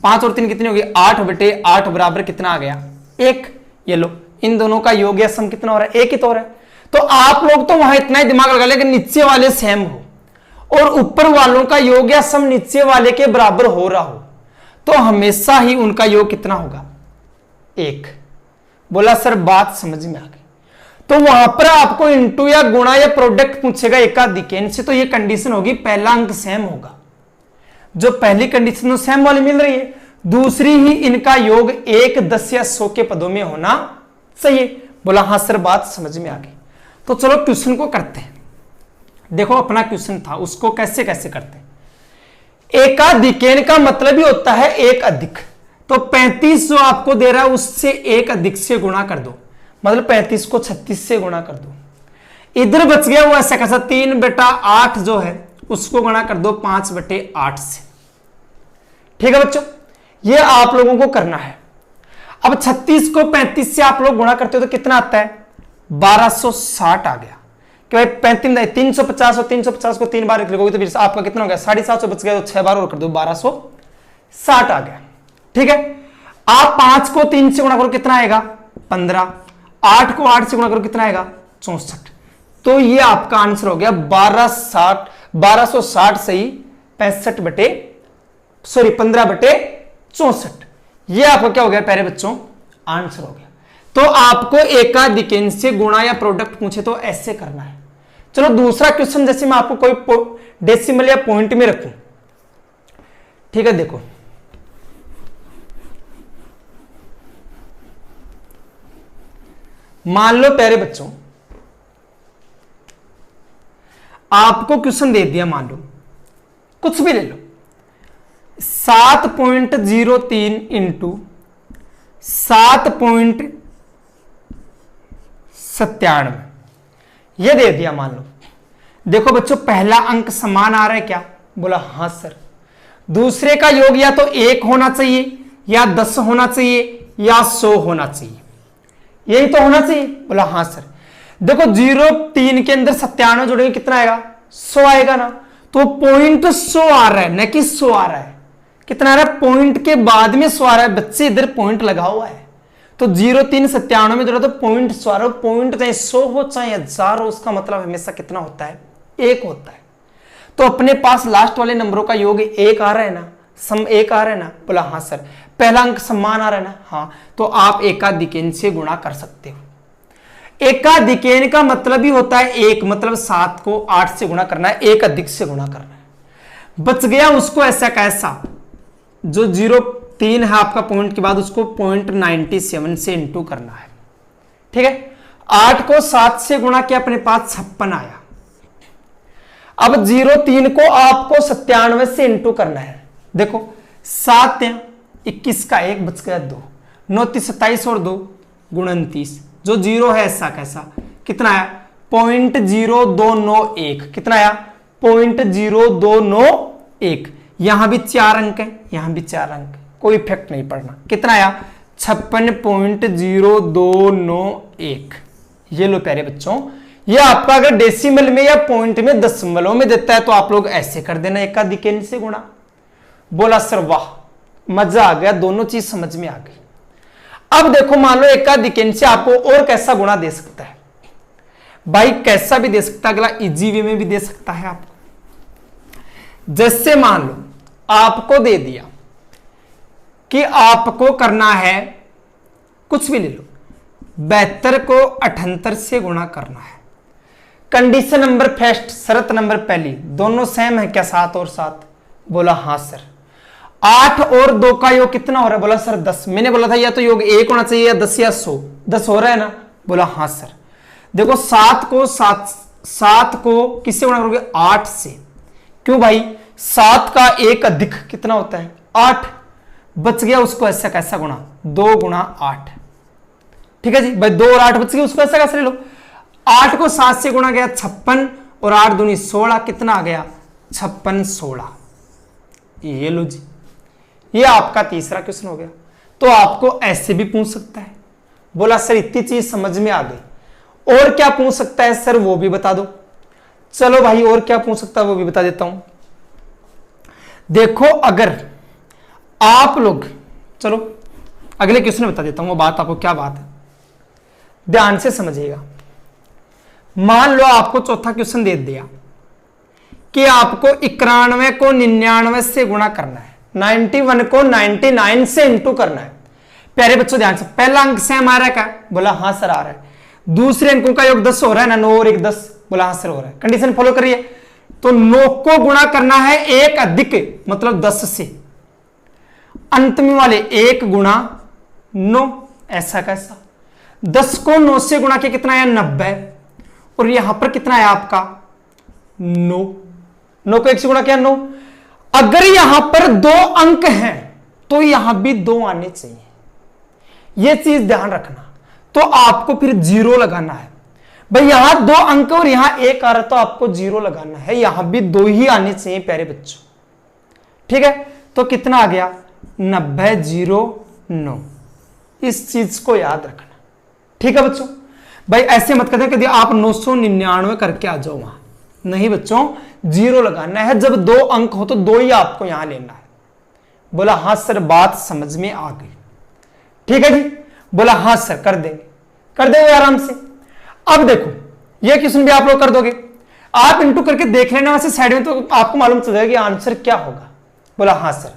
5 और 3 कितनी होगी 8/8 बराबर कितना आ गया 1। ये लो इन दोनों का योग या सम कितना हो रहा है 1 ही तो हो रहा है। तो आप लोग तो वहां इतना ही दिमाग लगा ले कि नीचे वाले सेम हो और ऊपर वालों का योग या सम नीचे वाले के बराबर हो रहा हो तो हमेशा ही उनका योग कितना होगा 1। बोला सर बात समझ में आ गई। तो वहां पर आपको इंटू या गुणा या प्रोडक्ट पूछेगा एकाधिक से, तो ये कंडीशन होगी पहला अंक सेम होगा, जो पहली कंडीशन तो सेम वाली मिल रही है, दूसरी ही इनका योग 1, 10 या 100 के पदों में होना चाहिए। बोला हाँ सर, बात समझ में आ गई। तो चलो क्वेश्चन को करते हैं। देखो अपना क्वेश्चन था, उसको कैसे कैसे करते हैं। एकाधिकेन का मतलब ही होता है एक अधिक, तो 35 जो आपको दे रहा है उससे एक अधिक से गुणा कर दो, मतलब 35 को 36 से गुणा कर दो। इधर बच गया वो ऐसा कैसा 3/8 जो है उसको गुणा कर दो 5/8 से। ठीक है बच्चों, ये आप लोगों को करना है। अब 36 को 35 से आप लोग गुणा करते हो तो कितना आता है, 1260 आ गया कि भाई 35 350 और 350 को 3 बार लिखोगे तो फिर आपका कितना हो गया 750 बच गया, तो 6 बार और कर दो 1260 आ गया। ठीक है, आप 5 को 3 से गुणा करो कितना आएगा 15, 8 को 8 से गुणा करो कितना आएगा 64। तो ये आपका आंसर हो गया 1260 सही 15/64। ये आपका क्या हो गया प्यारे बच्चों, आंसर हो गया। तो आपको एकाधिकेन से गुणा या प्रोडक्ट पूछे तो ऐसे करना है। चलो दूसरा क्वेश्चन, जैसे मैं आपको कोई डेसिमल या पॉइंट में रखूं। ठीक है, देखो मान लो प्यारे बच्चों आपको क्वेश्चन दे दिया, मान लो कुछ भी ले लो, 7.03 इंटू 7.97 ये दे दिया मान लो। देखो बच्चों पहला अंक समान आ रहा है क्या, बोला हाँ सर। दूसरे का योग या तो 1 होना चाहिए या 10 होना चाहिए या 100 होना चाहिए, यही तो होना चाहिए, बोला हाँ सर। देखो 0 3 के अंदर 97 जोड़ेंगे कितना आएगा 100 आएगा ना, तो पॉइंट 100 आ रहा है न कि 100 आ रहा है, कितना आ रहा है पॉइंट के बाद में 100 आ रहा है, बच्चे इधर पॉइंट लगा हुआ है। तो 0 3 97 में जोड़ा तो पॉइंट 100 आ रहा है, पॉइंट चाहे 100 हो चाहे 1000 हो, उसका मतलब हमेशा कितना होता है 1 होता है। तो अपने पास लास्ट वाले नंबरों का योग 1 आ रहा है ना, सम 1 आ रहा है ना, बोला हाँ सर। पहला अंक समान आ रहा है ना, हाँ, तो आप एकाधिकेन से गुणा कर सकते हो। एकाधिकेन का मतलब ही होता है 1, मतलब 7 को 8 से गुणा करना है, एक अधिक से गुणा करना है। बच गया उसको ऐसा कैसा, जो 0.3 है आपका पॉइंट के बाद उसको 0.97 से इंटू करना है। ठीक है, 8 को 7 से गुणा किया अपने पास 56 आया। अब 0.3 को आपको 97 से इंटू करना है। देखो 7 21 का 1 बच गया 2, 9 30 27 और 2 29, जो 0 है ऐसा कैसा कितना आया 0.0291, कितना आया 0.0291। यहां भी 4 अंक है, यहां भी 4 अंक, कोई इफेक्ट नहीं पड़ना। कितना आया 56.0291। ये लो प्यारे बच्चों, ये आपका अगर डेसिमल में या पॉइंट में दशमलव में देता है तो आप लोग ऐसे कर देना एकाधिकेन से गुणा। बोला सर वाह, मजा आ गया, दोनों चीज समझ में आ गई। अब देखो मान लो एकाधिकेन से आपको और कैसा गुणा दे सकता है भाई, कैसा भी दे सकता है, अगला इजी वे में भी दे सकता है आपको। जैसे मान लो आपको दे दिया कि आपको करना है, कुछ भी ले लो, 72 को 78 से गुणा करना है। कंडीशन नंबर फर्स्ट, शर्त नंबर पहली, दोनों सेम है क्या 7 और 7, बोला हाँ सर। 8 और 2 का योग कितना हो रहा है, बोला सर 10। मैंने बोला था या तो योग 1 होना चाहिए या 10 या 100, 10 हो रहा है ना, बोला हाँ सर। देखो 7 को किससे गुणा करोगे 8 से, क्यों भाई 7 का 1 अधिक कितना होता है 8, बच गया उसको ऐसा कैसा गुणा 2 गुणा 8। ठीक है जी भाई, 2 और 8 बच गया, उसको ऐसा कैसे ले लो। 8 को 7 से गुणा गया 56 और 8 दूनी 16, कितना आ गया 56 16। ये लो जी, ये आपका तीसरा क्वेश्चन हो गया। तो आपको ऐसे भी पूछ सकता है, बोला सर इतनी चीज समझ में आ गई, और क्या पूछ सकता है सर वो भी बता दो। चलो भाई और क्या पूछ सकता है वो भी बता देता हूं। देखो अगर आप लोग, चलो अगले क्वेश्चन में बता देता हूं वो बात आपको, क्या बात है ध्यान से समझिएगा। मान लो आपको चौथा क्वेश्चन दे दिया कि आपको 91 को 99 से गुणा करना है, 91 को 99 से इंटू करना है। प्यारे बच्चों ध्यान से, पहला अंक सेम आ रहा है क्या, बोला हाँ सर आ रहा है। दूसरे अंकों का योग 10 हो रहा है ना, 9 और 1 10, बोला हाँ सर हो रहा है। कंडीशन फॉलो करिए, तो 9 को गुणा करना है 1 अधिक मतलब 10 से, अंत में वाले 1 गुणा 9, ऐसा कैसा। 10 को 9 से गुणा किया कितना है 90, और यहां पर कितना है आपका 9, 9 को 1 से गुणा किया 9। अगर यहां पर 2 अंक हैं तो यहां भी 2 आने चाहिए, यह चीज ध्यान रखना। तो आपको फिर 0 लगाना है भाई, यहां 2 अंक और यहां 1 आ रहा तो आपको 0 लगाना है, यहां भी 2 ही आने चाहिए प्यारे बच्चों, ठीक है। तो कितना आ गया 90 0 9, इस चीज को याद रखना, ठीक है बच्चों। भाई ऐसे मत करते कि आप 999 करके आ जाओ वहां, नहीं बच्चों 0 लगाना है। जब 2 अंक हो तो 2 ही आपको यहां लेना है। बोला हाँ सर बात समझ में आ गई, ठीक है जी, बोला हाँ सर कर देंगे आराम से। अब देखो ये क्वेश्चन भी आप लोग कर दोगे, आप इंटू करके देख लेना वैसे साइड में, तो आपको मालूम चल जाएगा कि आंसर क्या होगा। बोला हाँ सर।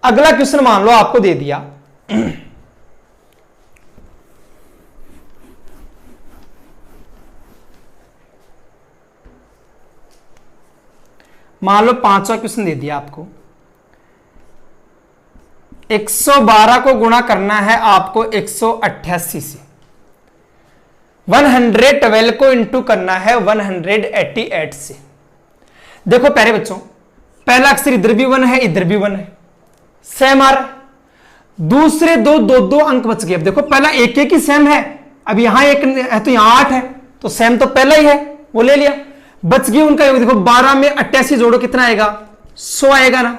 अगला क्वेश्चन मान लो आपको दे दिया मान लो 5वां क्वेश्चन दे दिया आपको, 112 को गुणा करना है आपको 188 से, 112 को इंटू करना है 188 से। देखो प्यारे बच्चों, पहला अक्षर इधर भी 1 है इधर भी 1 है, सेम आ रहा है। दूसरे दो अंक बच गए। अब देखो पहला एक ही सेम है, अब यहां 1 है तो यहां 8 है, तो सेम तो पहला ही है, वो ले लिया। बच गई उनका योग, देखो 12 में 88 जोड़ो कितना आएगा 100 आएगा ना,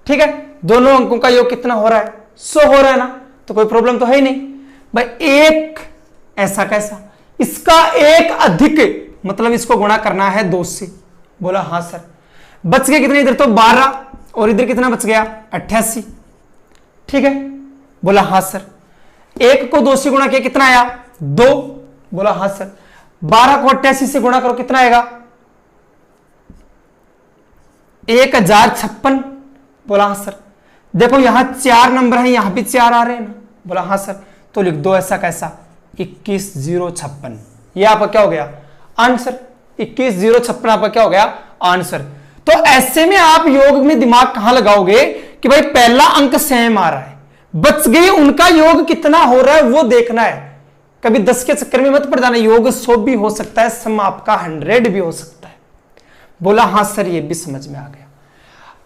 ठीक है। दोनों अंकों का योग कितना हो रहा है 100 हो रहा है ना, तो कोई प्रॉब्लम तो है ही नहीं भाई। एक ऐसा कैसा, इसका 1 अधिक मतलब इसको गुणा करना है 2 से। बोला हाँ सर। बच गए कितने इधर तो 12 और इधर कितना बच गया 88, ठीक है। बोला हाँ सर। 1 को 2 से गुणा किया कितना आया 2। बोला हाँ सर। 12 को 88 से गुणा करो कितना आएगा 1056। बोला हाँ सर। देखो यहां 4 नंबर है, यहां भी 4 आ रहे हैं ना। बोला हाँ सर। तो लिख दो ऐसा कैसा 21056, ये आपका क्या हो गया आंसर। 21056 आपका क्या हो गया आंसर। तो ऐसे में आप योग में दिमाग कहां लगाओगे कि भाई पहला अंक सेम आ रहा है, बच गए उनका योग कितना हो रहा है वो देखना है। कभी 10 के चक्कर में मत पड़ जाना, योग 100 भी हो सकता है, सम आपका 100 भी हो सकता है। बोला हाँ सर, ये भी समझ में आ गया।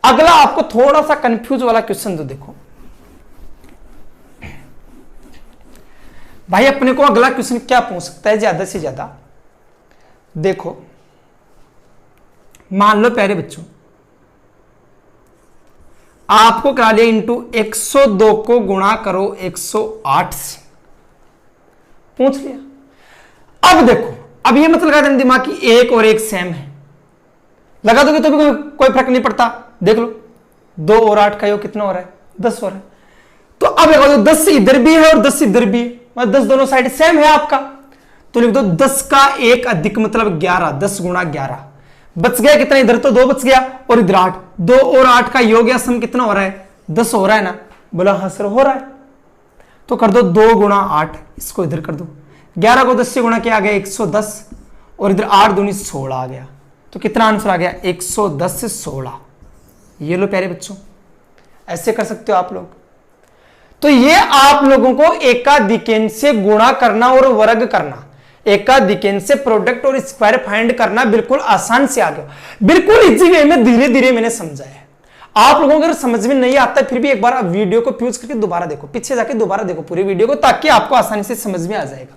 अगला आपको थोड़ा सा कंफ्यूज वाला क्वेश्चन तो देखो भाई, अपने को अगला क्वेश्चन क्या पूछ सकता है ज्यादा से ज्यादा। देखो मान लो प्यारे बच्चों, आपको करा लिया इंटू 102 को गुणा करो 108 से, पूछ लिया। अब देखो, अब ये मत लगा देना दिमाग की 1 और 1 सेम है, लगा दोगे तो भी कोई फर्क नहीं पड़ता। देख लो 2 और 8 का योग कितना हो रहा है 10 हो रहा है। तो अब लगा दो 10 इधर भी है और 10 इधर भी है, मतलब 10 दोनों साइड सेम है आपका, तो लिख दो 10 का 1 अधिक मतलब 11, 10 गुणा 11। बच गया कितना, इधर तो 2 बच गया और इधर 8, 2 और 8 का योग या सम कितना हो रहा है 10 हो रहा है ना। बोला हाँ सर हो रहा है। तो कर दो 2 गुणा 8, इसको इधर कर दो, 11 को 10 से गुणा किया आ गया 110 और इधर 8 दूनी 16 आ गया। तो कितना आंसर आ गया 110 से 16। ये लो प्यारे बच्चों, ऐसे कर सकते हो आप लोग। तो ये आप लोगों को एकाधिकेन से गुणा करना और वर्ग करना, एकाधिकेन से प्रोडक्ट और स्क्वायर फाइंड करना बिल्कुल आसान से आ गया, बिल्कुल इजी वे में धीरे धीरे मैंने समझाया। आप लोगों को अगर समझ में नहीं आता फिर भी एक बार वीडियो को फ्यूज करके दोबारा देखो, पीछे जाके दोबारा देखो पूरी वीडियो को, ताकि आपको आसानी से समझ में आ जाएगा।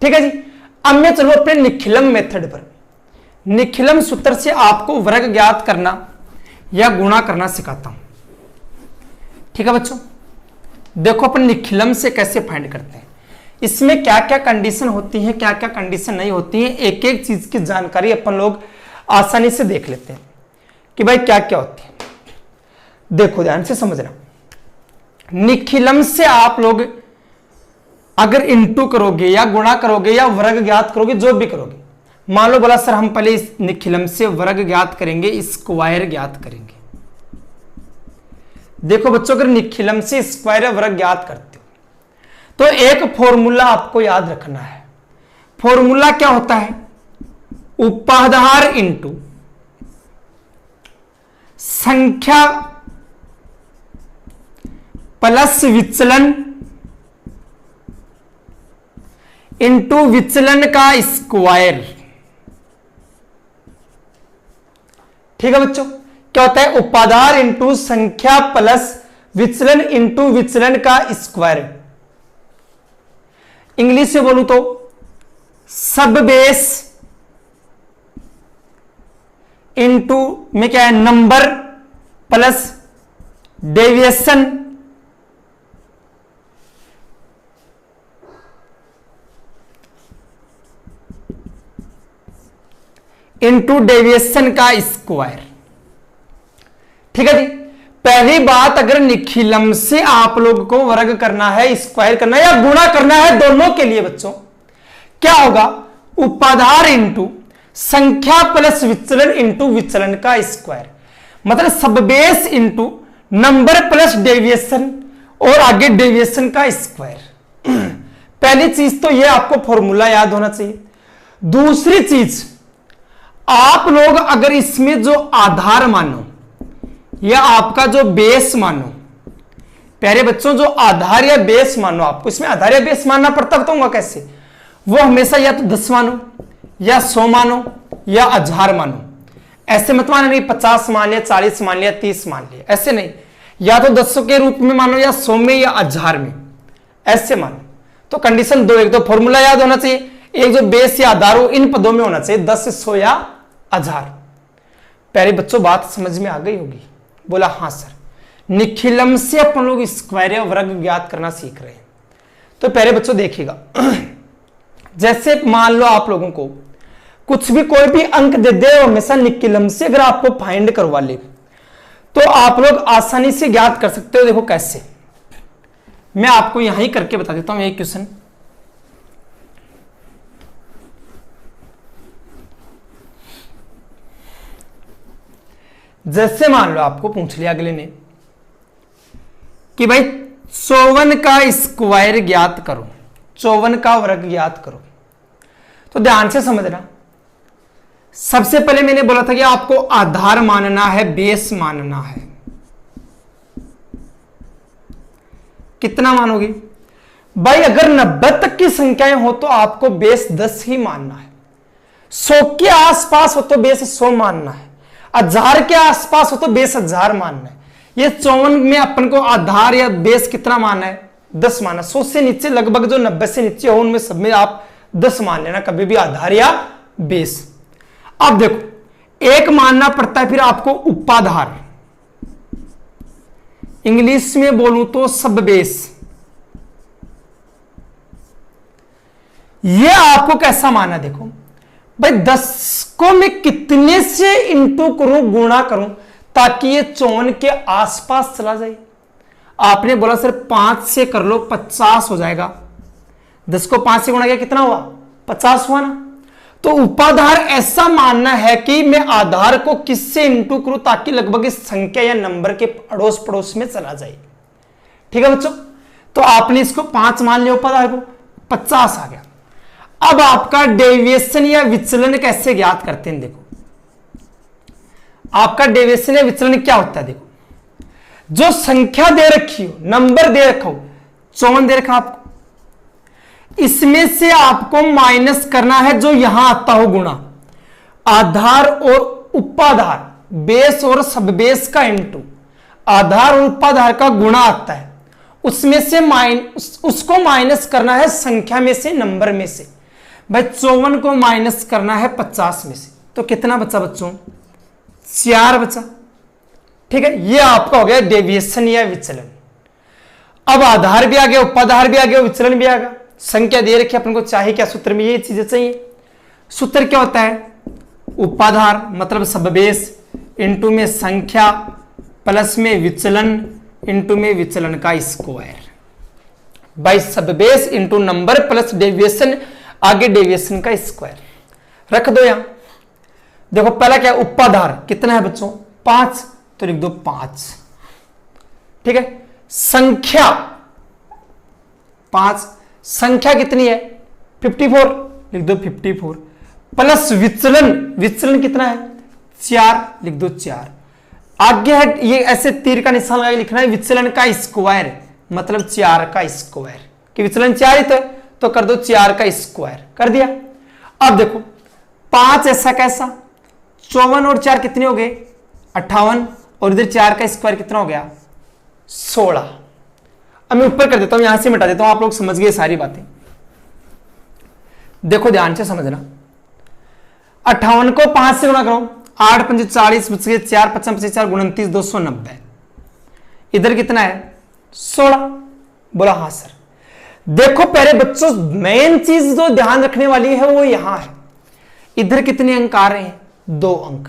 ठीक है जी। अब मैं चलो अपने निखिलम मेथड पर। निखिलम सूत्र से आपको वर्ग ज्ञात करना या गुणा करना सिखाता हूं। ठीक है बच्चों, देखो अपन निखिलम से कैसे फाइंड करते हैं, इसमें क्या क्या कंडीशन होती है, क्या क्या कंडीशन नहीं होती है, एक एक चीज की जानकारी अपन लोग आसानी से देख लेते हैं कि भाई क्या क्या होती है। देखो ध्यान से समझना, निखिलम से आप लोग अगर इंटू करोगे या गुणा करोगे या वर्ग ज्ञात करोगे, जो भी करोगे, मान लो बोला सर हम पहले इस निखिलम से वर्ग ज्ञात करेंगे, स्क्वायर ज्ञात करेंगे। देखो बच्चों, अगर निखिलम से स्क्वायर या वर्ग ज्ञात करते हो तो एक फॉर्मूला आपको याद रखना है, फॉर्मूला क्या होता है? उपाधार इंटू संख्या प्लस विचलन इंटू विचलन का स्क्वायर। ठीक है बच्चों, क्या होता है? उपाधार इंटू संख्या प्लस विचलन इंटू विचलन का स्क्वायर। इंग्लिश से बोलूं तो सब बेस इंटू में क्या है? Number plus deviation into deviation का स्क्वायर। ठीक है जी। पहली बात, अगर निखिलम से आप लोग को वर्ग करना है, स्क्वायर करना है या गुणा करना है, दोनों के लिए बच्चों क्या होगा? उपाधार इंटू संख्या प्लस विचलन इंटू विचलन का स्क्वायर, मतलब सब base into number plus deviation और आगे डेविएशन का स्क्वायर। पहली चीज तो ये आपको फॉर्मूला याद होना चाहिए। दूसरी चीज, आप लोग अगर इसमें जो आधार मानो या आपका जो बेस मानो, प्यारे बच्चों जो आधार या बेस मानो, आपको इसमें आधार या बेस मानना पड़ता, बताऊंगा कैसे। वो हमेशा या तो 10 मानो या 100 मानो या 1000 मानो। ऐसे मत मानो नहीं 50 मान लिया, 40 मान लिया, 30 मान लिया, ऐसे नहीं। या तो 10 के रूप में मानो या 100 में या 1000 में, ऐसे मानो। तो कंडीशन दो, एक तो फॉर्मूला याद होना चाहिए, एक जो बेस या आधार हो इन पदों में होना चाहिए, 10, 100 या 1000। प्यारे बच्चों बात समझ में आ गई होगी? बोला हाँ सर। निखिलम से अपन लोग स्क्वायर या वर्ग ज्ञात करना सीख रहे हैं। तो प्यारे बच्चों देखिएगा, जैसे मान लो आप लोगों को कुछ भी कोई भी अंक दे दे, हमेशा निखिलम से अगर आपको फाइंड करवा ले तो आप लोग आसानी से ज्ञात कर सकते हो। देखो कैसे, मैं आपको यहां ही करके बता देता हूं एक क्वेश्चन। जैसे मान लो आपको पूछ लिया अगले ने कि भाई 54 का स्क्वायर ज्ञात करो, 54 का वर्ग ज्ञात करो। तो ध्यान से समझना, सबसे पहले मैंने बोला था कि आपको आधार मानना है, बेस मानना है। कितना मानोगे भाई? अगर 90 तक की संख्याएं हो तो आपको बेस 10 ही मानना है, 100 के आसपास हो तो बेस 100 मानना है, 1000 के आसपास हो तो बेस 1000 मानना है। ये 54 में अपन को आधार या बेस कितना मानना है? 10 मानना। 100 से नीचे लगभग जो 90 से नीचे हो उनमें सब में आप 10 मान लेना, कभी भी आधार या बेस। अब देखो, एक मानना पड़ता है फिर आपको उपाधार, इंग्लिश में बोलूं तो सब बेस। ये आपको कैसा माना? देखो भाई 10 को मैं कितने से इंटू करूं, गुणा करूं, ताकि ये 54 के आसपास चला जाए। आपने बोला सर 5 से कर लो, 50 हो जाएगा। 10 को 5 से गुणा किया कितना हुआ? 50 हुआ ना। तो उपाधार ऐसा मानना है कि मैं आधार को किससे इंटू करूं ताकि लगभग इस संख्या या नंबर के अड़ोस पड़ोस में चला जाए। ठीक है बच्चों, तो आपने इसको 5 मान लिया, उपाधार को 50 आ गया। अब आपका डेविएशन या विचलन कैसे ज्ञात करते हैं? देखो आपका डेविएशन या विचलन क्या होता है? देखो जो संख्या दे रखी हो, नंबर दे रखा हो, 54 दे रखा आपको, इसमें से आपको माइनस करना है जो यहां आता हो गुणा। आधार और उपाधार, बेस और सब बेस का इंटू आधार और उपाधार का गुणा आता है, उसमें से उसको माइनस करना है संख्या में से, नंबर में से। भाई 54 को माइनस करना है 50 में से, तो कितना बचा बच्चों? 4 बचा। ठीक है, ये आपका हो गया डेविएशन या विचलन। अब आधार भी आ गया, उपाधार भी आ गया, विचलन भी आ गया। संख्या दे रखी अपन को, चाहिए क्या सूत्र में? ये चीजें चाहिए। सूत्र क्या होता है? उपाधार मतलब सब बेस इंटू में संख्या प्लस में विचलन इंटू में विचलन का स्क्वायर। बाई सब base into number plus deviation, आगे डेविएशन का स्क्वायर रख दो यहां। देखो पहला क्या है? उपाधार कितना है बच्चों? 5, तो लिख दो 5। ठीक है, संख्या 5, संख्या कितनी है? 54, लिख दो 54 प्लस विचलन, विचलन कितना है 4, लिख दो 4। आगे है ये ऐसे तीर का निशान लगा लिखना है विचलन का स्क्वायर, मतलब 4 का स्क्वायर, कि विचलन 4 ही तो कर दो 4 का स्क्वायर, कर दिया। अब देखो 5 ऐसा कैसा, 54 और 4 कितने हो गए 58, और इधर 4 का स्क्वायर कितना हो गया 16। अब मैं ऊपर कर देता हूं, यहां से मिटा देता हूं, आप लोग समझ गए सारी बातें। देखो ध्यान से समझना, 58 को 5 से गुणा करो, 8 5 40 बच गए 4 5 4 29 290। इधर कितना है 16। बोला हाँ सर। देखो प्यारे बच्चों, मेन चीज जो ध्यान रखने वाली है वो यहां है, इधर कितने अंक आ रहे हैं 2 अंक।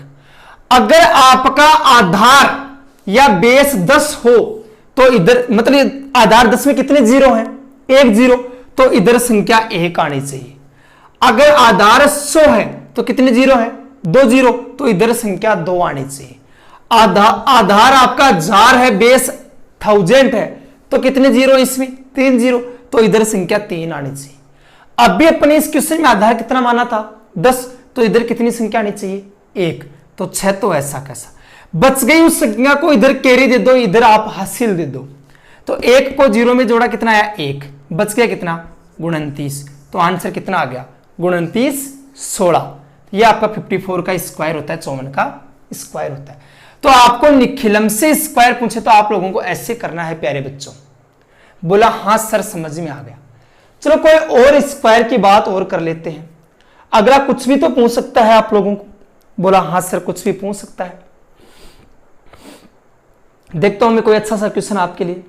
अगर आपका आधार या बेस 10 हो तो इधर मतलब आधार 10 में कितने जीरो हैं 1 0, तो इधर संख्या 1 आनी चाहिए। अगर आधार 100 है तो कितने जीरो है 2 0, तो इधर संख्या 2 आनी चाहिए। आधार आपका 1000 है, बेस 1000 है, तो कितने जीरो इसमें 3 0, तो इधर संख्या 3 आनी चाहिए। अभी अपने इस क्वेश्चन में आधार कितना माना था 10, तो इधर कितनी संख्या आनी चाहिए 1, तो 6। तो ऐसा कैसा बच गई, उस संख्या को इधर कैरी दे दो, इधर आप हासिल दे दो। तो 1 को 0 में जोड़ा कितना आया 1, बच गया कितना 29, तो आंसर कितना आ गया 29 16। ये आपका 54 का स्क्वायर होता है, 54 का स्क्वायर होता है। तो आपको निखिलम से स्क्वायर पूछे तो आप लोगों को ऐसे करना है प्यारे बच्चों। बोला हाँ सर समझ में आ गया। चलो कोई और स्क्वायर की बात और कर लेते हैं। अगला कुछ भी तो पूछ सकता है आप लोगों को। बोला हाँ सर कुछ भी पूछ सकता है। देखता हूं मैं कोई अच्छा सा क्वेश्चन आपके लिए।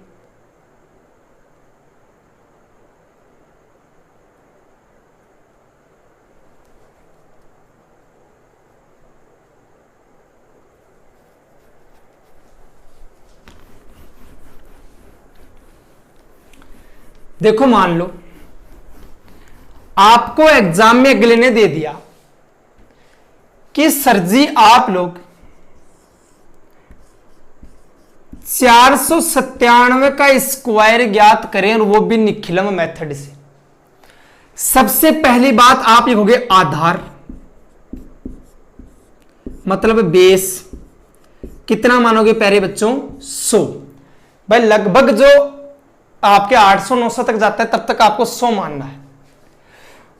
देखो मान लो आपको एग्जाम में अगले ने दे दिया कि सर जी आप लोग 497 का स्क्वायर ज्ञात करें और वो भी निखिलम मेथड से। सबसे पहली बात आप लिखोगे आधार मतलब बेस कितना मानोगे प्यारे बच्चों 100। भाई लगभग जो आपके 800 900 तक जाता है तब तक आपको 100 मानना है।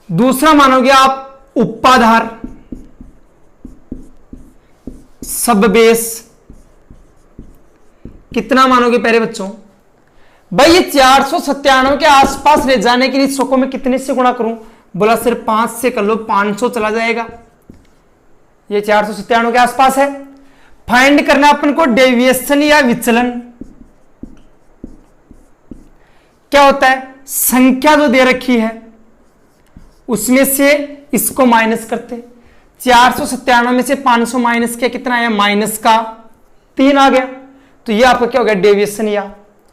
दूसरा मानोगे आप उपाधार सब बेस कितना मानोगे प्यारे बच्चों। भाई ये 497 के आसपास ले जाने के लिए 100 को मैं कितने से गुणा करूं। बोला सिर्फ 5 से कर लो 500 चला जाएगा। ये 497 के आसपास है। फाइंड करना अपन को डेविएशन या विचलन। क्या होता है संख्या जो दे रखी है उसमें से इसको माइनस करते। 497 में से 500 माइनस किया कितना आया माइनस का 3 आ गया। तो ये आपका क्या हो गया डेविएशन या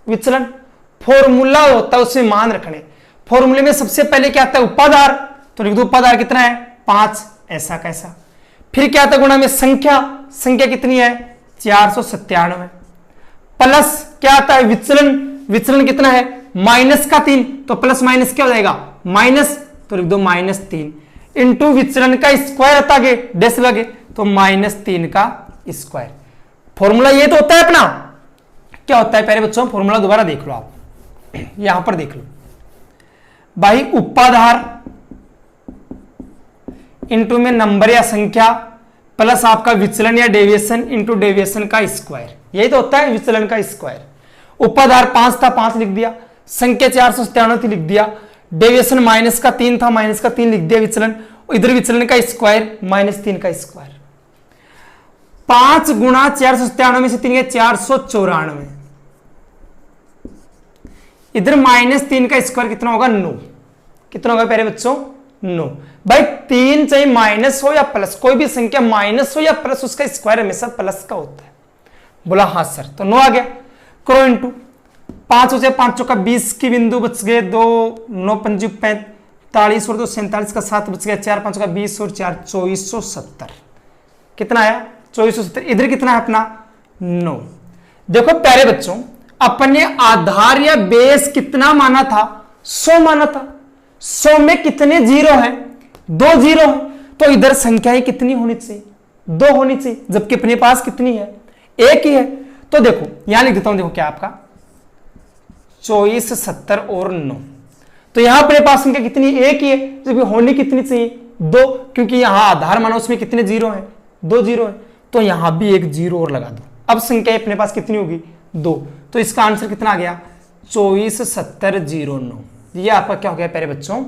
विचलन। फॉर्मूला होता है उसमें मान रखने। फॉर्मूले में सबसे पहले क्या आता है उपाधार, तो लिख दो उपाधार कितना है 5 ऐसा कैसा। फिर क्या आता है गुणा में संख्या, संख्या कितनी है 497 प्लस क्या आता है विचलन, विचलन कितना है माइनस का 3, तो प्लस माइनस क्या हो जाएगा माइनस, तो लिख दो -3 इंटू विचलन का स्क्वायर आता है डेस लगे तो -3 का स्क्वायर। फॉर्मूला ये तो होता है अपना। क्या होता है प्यारे बच्चों फॉर्मूला दोबारा देख लो आप यहां पर देख लो। भाई उपाधार इंटू में नंबर या संख्या प्लस आपका विचलन या डेविएशन इंटू डेविएशन का स्क्वायर। यही तो होता है विचलन का स्क्वायर। उपाधार 5 था 5 लिख दिया, संख्या 497 थी लिख दिया, डेविएशन माइनस का 3 था माइनस का 3 लिख दिया विचलन, इधर विचलन का स्क्वायर -3 का स्क्वायर। 5 गुणा 497 में से 3 गया 494, इधर -3 का स्क्वायर कितना होगा 9। कितना होगा प्यारे बच्चों 9। भाई 3 चाहे माइनस हो या प्लस, कोई भी संख्या माइनस हो या प्लस उसका स्क्वायर हमेशा प्लस का होता है। बोला हाँ सर, तो 9 आ गया। करो इंटू 5 हो जाए 5 का 20 की बिंदु बच गए 2 9 5 45 और 2 47 का 7 बच गया 4 5 का 20 और 4 2470। कितना आया 2470। इधर कितना है अपना 9। देखो प्यारे बच्चों अपने आधार या बेस कितना माना था 100 माना था। 100 में कितने जीरो हैं दो जीरो है, तो इधर संख्याएं कितनी होनी चाहिए? दो होनी चाहिए, जबकि अपने पास कितनी है? एक ही है। तो देखो यहां लिख देता हूं, देखो क्या आपका 24, 70 और 9, तो यहां अपने पास संख्या कितनी? एक ही है, जबकि होनी कितनी चाहिए? दो, क्योंकि यहां आधार माना उसमें कितने जीरो हैं? दो जीरो है, तो यहां भी एक जीरो और लगा दो। अब संख्या अपने पास कितनी होगी? दो। तो इसका आंसर कितना आ गया? 24, 70, 09। ये आपका क्या हो गया प्यारे बच्चों?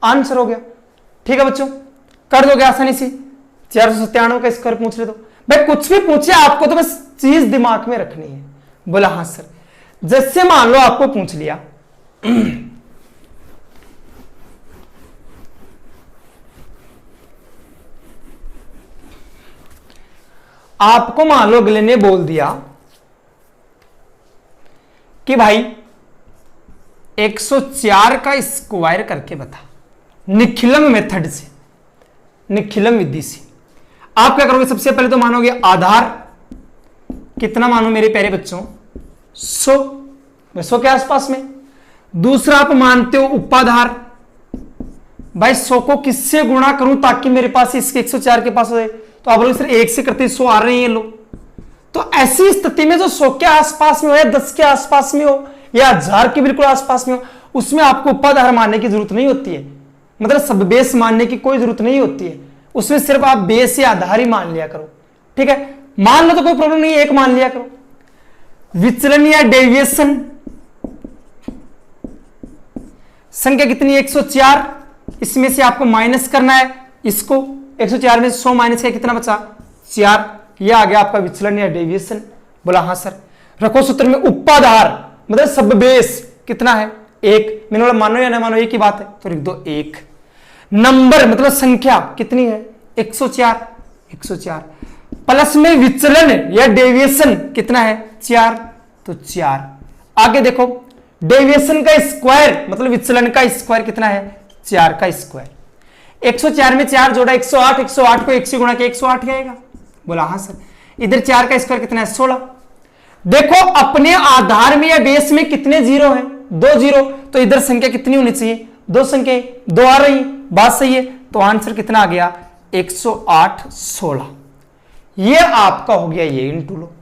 आंसर हो गया। ठीक है बच्चों, कर दोगे आसानी से? 497 का स्क्वायर पूछ रहे तो भाई कुछ भी पूछे, आपको तो बस चीज दिमाग में रखनी है। बोला हाँ सर। जैसे मान लो आपको पूछ लिया आपको मान लो अगले ने बोल दिया कि भाई 104 का स्क्वायर करके बता, निखिलम मेथड से, निखिलम विधि से। आप क्या करोगे? सबसे पहले तो मानोगे आधार कितना मानो मेरे प्यारे बच्चों? 100 के आसपास में। दूसरा आप मानते हो उपाधार, भाई 100 को किससे गुणा करूं ताकि मेरे पास इसके 104 के पास हो जाए? तो आप लोग सिर्फ एक से करते 100 आ रहे हैं ये लोग। तो ऐसी स्थिति में जो 100 के आसपास में हो या 10 के आसपास में हो या 1000 के बिल्कुल आसपास में हो, उसमें आपको उपाधार मानने की जरूरत नहीं होती है, मतलब सब बेस मानने की कोई जरूरत नहीं होती है। उसमें सिर्फ आप बेस या आधार ही मान लिया करो। ठीक है, मान लो तो कोई प्रॉब्लम नहीं है, एक मान लिया करो। विचलन या डेविएशन, संख्या कितनी? 104। इसमें से आपको माइनस करना है इसको। 104 में 100 माइनस किया, कितना बचा? 4। यह आ गया आपका विचलन या डेविएशन। बोला हाँ सर। रखो सूत्र में उपाधार मतलब सब बेस कितना है? 1। मैंने बोला मानो या ना मानो एक ही बात है, तो लिख दो 1। नंबर मतलब संख्या कितनी है? 104। 104 प्लस में विचलन या डेविएशन कितना है? 4, तो 4। आगे देखो डेविएशन का स्क्वायर मतलब विचलन का स्क्वायर कितना है? 4 का स्क्वायर। 104 में 4 जोड़ा 108, 108 को 1 से गुणा किया 108 ही आएगा। बोला हाँ सर। इधर 4 का स्क्वायर कितना है? 16। देखो अपने आधार में या बेस में कितने जीरो हैं? 2 जीरो, तो इधर संख्या कितनी होनी चाहिए? 2 संख्या, 2 आ रही, बात सही है। तो आंसर कितना आ गया? 108, 16। ये आपका हो गया, ये इंटू लो,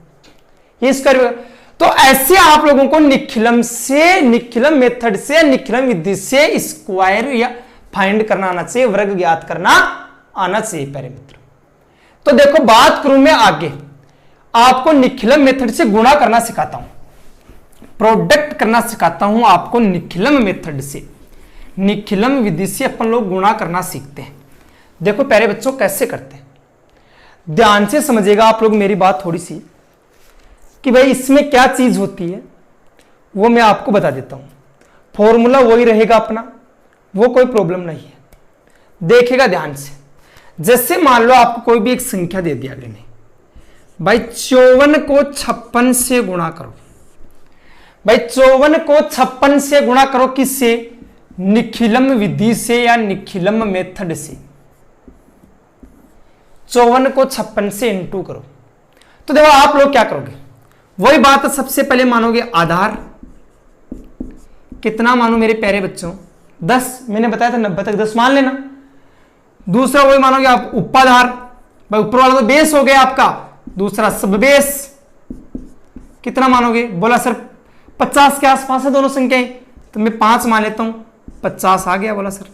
ये स्क्वायर। तो ऐसे आप लोगों को निखिलम से, निखिलम मेथड से, निखिलम विधि से स्क्वायर या फाइंड करना आना चाहिए, वर्ग ज्ञात करना आना चाहिए प्यारे मित्र। तो देखो बात करूं मैं आगे, आपको निखिलम मेथड से गुणा करना सिखाता हूं, प्रोडक्ट करना सिखाता हूं आपको निखिलम मेथड से। निखिलम विधि से अपन लोग गुणा करना सीखते हैं। देखो प्यारे बच्चों कैसे करते हैं, ध्यान से समझिएगा आप लोग मेरी बात थोड़ी सी, कि भाई इसमें क्या चीज होती है वो मैं आपको बता देता हूं। फॉर्मूला वही रहेगा अपना, वो कोई प्रॉब्लम नहीं है। देखिएगा ध्यान से। जैसे मान लो आपको कोई भी एक संख्या दे दिया गया, नहीं भाई 54 को 56 से गुणा करो। भाई 54 को 56 से गुणा करो, किससे? निखिलम विधि से या निखिलम मेथड से। 54 को 56 से इंटू करो। तो देखो आप लोग क्या करोगे, वही बात सबसे पहले मानोगे आधार कितना मानो मेरे प्यारे बच्चों? 10। मैंने बताया था 90 तक 10 मान लेना। दूसरा वही मानोगे आप उपाधार, भाई ऊपर वाला तो बेस हो गया आपका। दूसरा सब बेस कितना मानोगे? बोला सर 50 के आसपास है दोनों संख्याएं, तो मैं 5 मान लेता हूं, 50 आ गया। बोला सर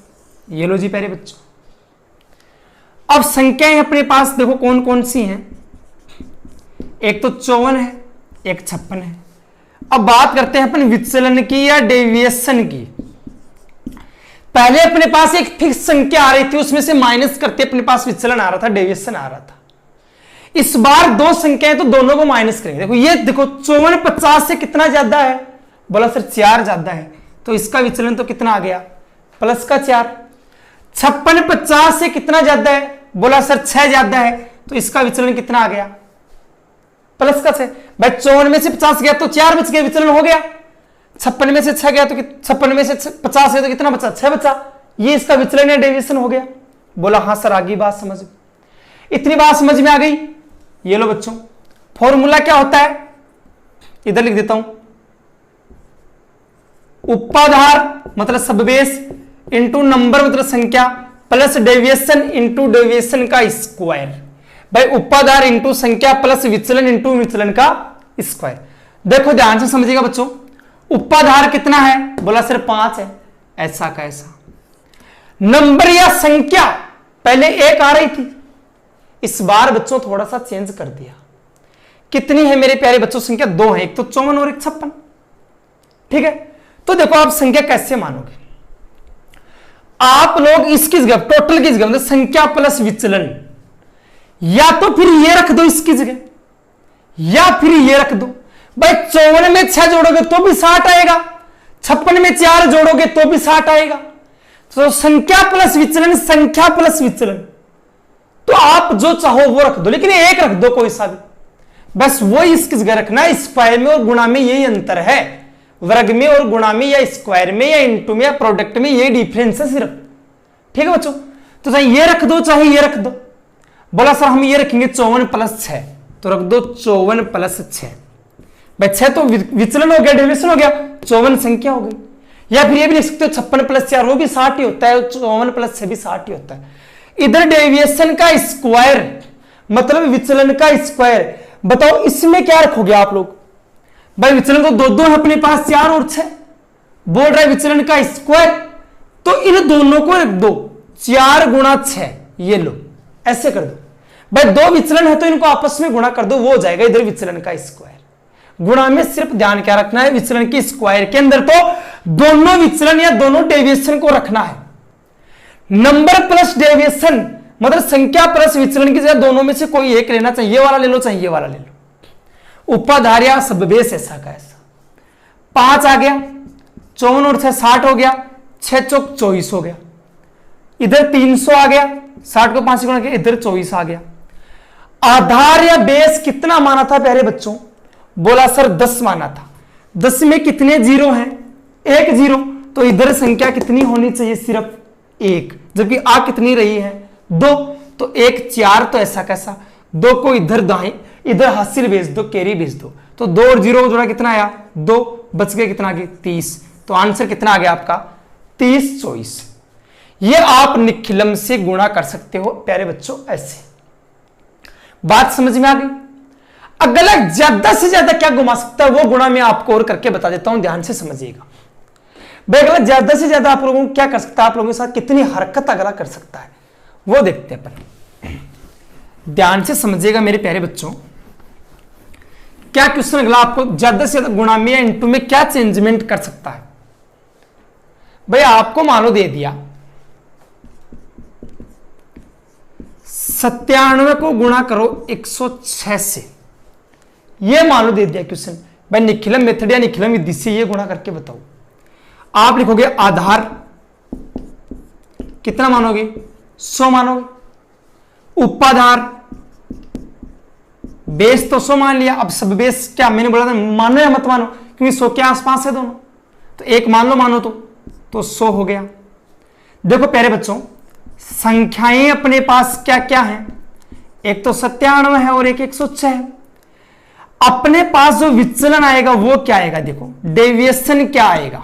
ये लो जी प्यारे बच्चों। अब संख्याएं अपने पास देखो कौन कौन सी हैं, एक तो 54 है, एक 56 है। अब बात करते हैं अपन विचलन की या डेविएशन की। पहले अपने पास एक फिक्स संख्या आ रही थी, उसमें से माइनस करते अपने पास विचलन आ रहा था, डेविएशन आ रहा था। इस बार दो संख्याएं तो दोनों को माइनस करेंगे। देखो ये देखो 54 50 से कितना ज्यादा है? बोला सर 4 ज्यादा है, तो इसका विचलन तो कितना आ गया? प्लस का 4। 56 50 से कितना ज्यादा है? बोला सर 6 ज्यादा है, तो इसका विचलन कितना आ गया? प्लस का 6। भाई 54 में से 50 गया तो 4 बच गया, विचलन हो गया। 56 में से 6 गया तो 56 में से 50 गया तो कितना बचा? 6 बचा। ये इसका विचलन या डेविएशन हो गया। बोला हाँ सर आगे बात समझ, इतनी बात समझ में आ गई। ये लो बच्चों, फॉर्मूला क्या होता है इधर लिख देता हूं, उपाधार मतलब सब बेस इंटू नंबर मतलब संख्या प्लस डेविएशन इंटू डेविएशन का स्क्वायर। भाई उपाधार इंटू संख्या प्लस विचलन इंटू विचलन का स्क्वायर। देखो ध्यान से समझिएगा बच्चों, उपाधार कितना है, बोला सर 5 है, ऐसा का ऐसा। नंबर या संख्या पहले 1 आ रही थी, इस बार बच्चों थोड़ा सा चेंज कर दिया। कितनी है मेरे प्यारे बच्चों संख्या? 2 है, एक तो 54 और एक 56। ठीक है, तो देखो आप संख्या कैसे मानोगे? आप लोग इसकी जगह टोटल की जगह मतलब संख्या प्लस विचलन, या तो फिर ये रख दो इसकी जगह, या फिर ये रख दो। भाई 54 में 6 जोड़ोगे तो भी 60 आएगा, 56 में 4 जोड़ोगे तो भी 60 आएगा। तो संख्या प्लस विचलन, संख्या प्लस विचलन, तो आप जो चाहो वो रख दो, लेकिन एक रख दो कोई सा भी, बस वो इसकी जगह रखना। स्क्वायर में और गुणा में यही अंतर है, वर्ग में और गुणा में या स्क्वायर में या इंटू में या प्रोडक्ट में ये डिफरेंस है सिर्फ। ठीक है बच्चों, तो चाहे ये रख दो चाहे ये रख दो। बोला सर हम ये रखेंगे 54 प्लस 6, तो रख दो 54 प्लस 6। भाई 6 तो विचलन हो गया, डेविएशन हो गया, 54 संख्या हो गई। या फिर ये भी लिख सकते हो 56 प्लस 4, वो भी 60 ही होता है, 54 प्लस 6 भी 60 ही होता है। इधर डेविएशन का स्क्वायर मतलब विचलन का स्क्वायर। बताओ इसमें क्या रखोगे आप लोग? भाई विचलन तो दो है अपने पास, 4 और 6, बोल रहा है विचलन का स्क्वायर, तो इन दोनों को रख दो 4 गुणा 6, ये लो ऐसे कर दो। भाई 2 विचलन है तो इनको आपस में गुणा कर दो, वो हो जाएगा इधर विचलन का स्क्वायर। गुणा में सिर्फ ध्यान क्या रखना है, विचलन की स्क्वायर के अंदर तो दोनों विचलन या दोनों डेविएशन को रखना है। नंबर प्लस डेविएशन मतलब संख्या प्लस विचलन की जगह दोनों में से कोई एक लेना, चाहिए वाला ले लो चाहे ये वाला ले लो। उपाधार या सबबेस ऐसा का ऐसा। 5 आ गया, 54 और 6 60 हो गया, 6 चौक 24 हो गया। इधर 300 आ गया, 60 को 5 से गुणा किया, इधर 24 आ गया। आधार या बेस कितना माना था प्यारे बच्चों? बोला सर 10 माना था। 10 में कितने जीरो हैं? 1 जीरो, तो इधर संख्या कितनी होनी चाहिए? सिर्फ 1, जबकि आ कितनी रही है? 2, तो 1 4, तो ऐसा कैसा? 2 को इधर दाएं, इधर हासिल भेज दो, कैरी भेज दो, तो 2 और 0 जोड़ा कितना आया? 2, बच गए कितना आ गया? 30। तो आंसर कितना आ गया आपका? 30 24। ये आप निखिलम से गुणा कर सकते हो प्यारे बच्चों, ऐसे। बात समझ में आ गई? अगला ज्यादा से ज्यादा क्या घुमा सकता है वो गुणा मैं आपको और करके बता देता हूं, ध्यान से समझिएगा। भाई अगला ज्यादा से ज्यादा आप लोगों को क्या कर सकता है, आप लोगों के साथ कितनी हरकत अगला कर सकता है वो देखते हैं अपन। ध्यान से समझिएगा मेरे प्यारे बच्चों, क्या क्वेश्चन अगला आपको ज्यादा से ज्यादा गुणा में या इंटू में क्या चेंजमेंट कर सकता है। भाई आपको मानो दे दिया 97 को गुणा करो 106 से, ये मान लो दे दिया क्वेश्चन। भाई निखिलम मेथड या निखिलम विधि से ये गुणा करके बताओ। आप लिखोगे आधार कितना मानोगे? 100 मानोगे। उपाधार बेस तो 100 मान लिया, अब सब बेस क्या मैंने बोला था मानो या मत मानो, क्योंकि 100 के आसपास है दोनों, तो एक मान लो, मानो तो 100 हो गया। देखो प्यारे बच्चों संख्याएं अपने पास क्या क्या है, एक तो 97 है और एक 106 है। अपने पास जो विचलन आएगा वो क्या आएगा? देखो डेविएशन क्या आएगा,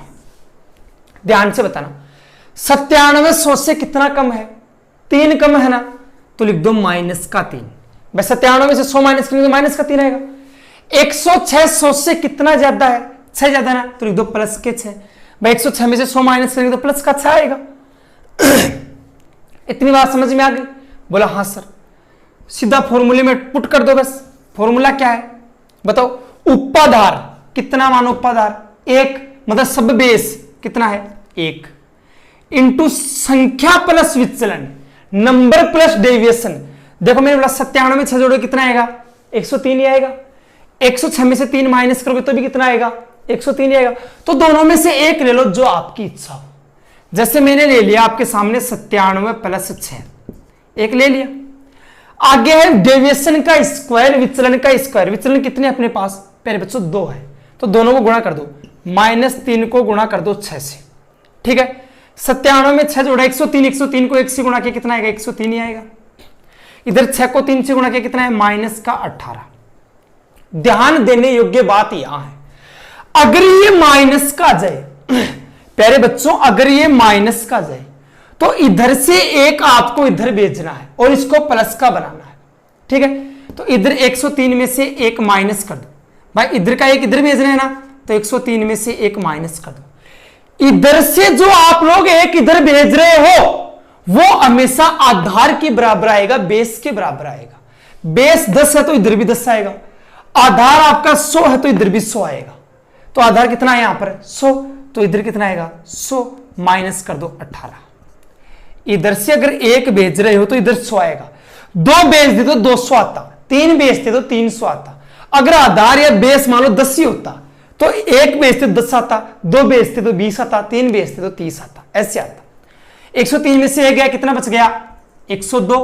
ध्यान से बताना। 97 100 से कितना कम है? 3 कम है ना, तो लिख दो -3। भाई 97 में से 100 माइनस करेंगे तो -3 आएगा। 106 100 से कितना ज्यादा है? 6 ज्यादा ना, तो लिख दो +6। भाई 106 में से 100 माइनस करेंगे तो +6 आएगा। इतनी बात समझ में आ गई? बोला हाँ सर। सीधा फॉर्मूले में पुट कर दो बस। फॉर्मूला क्या है बताओ? उपाधार कितना मानो? उपाधार 1, मतलब सब बेस कितना है? 1, इंटू संख्या प्लस विचलन, नंबर प्लस डेविएशन। देखो मैंने बोला 97 में 6 जोड़ो कितना आएगा? 103 ही आएगा। 106 में से 3 माइनस करोगे तो भी कितना आएगा? 103 ही आएगा। तो दोनों में से एक ले लो जो आपकी इच्छा हो। जैसे मैंने ले लिया आपके सामने 97 प्लस 6, एक ले लिया। आगे है डेविएशन का स्क्वायर, विचलन का स्क्वायर। विचलन कितने अपने पास प्यारे बच्चों? 2 है, तो दोनों को गुणा कर दो। -3 को गुणा कर दो 6 से, ठीक है। 97 में 6 जोड़ा 103, 103 को 1 से गुणा किया कितना आएगा? 103 ही आएगा। इधर 6 को 3 से गुणा किया कितना है? -18। ध्यान देने योग्य बात यहां है, अगर ये माइनस का जाए प्यारे बच्चों, अगर ये माइनस का जाए तो इधर से एक आपको इधर भेजना है और इसको प्लस का बनाना है, ठीक है। तो इधर 103 में से एक माइनस कर दो भाई, इधर का एक इधर भेजना है ना, तो 103 में से एक माइनस कर दो। इधर से जो आप लोग एक इधर भेज रहे हो वो हमेशा आधार के बराबर आएगा, बेस के बराबर आएगा। बेस 10 है तो इधर भी 10 आएगा, आधार आपका 100 है तो इधर भी 100 आएगा। तो आधार कितना है यहां पर 100, तो इधर कितना आएगा 100, माइनस कर दो 18। इधर से अगर एक भेज रहे हो तो इधर 100 आएगा, दो भेज दे तो 200 आता, तीन भेजते तो 300 आता। अगर आधार या बेस मान लो 10 ही होता तो एक भेजते तो 10 आता, दो भेजते तो 20 आता, तीन भेजते तो 30 आता, ऐसे आता। 103 में से एक गया, कितना बच गया 102।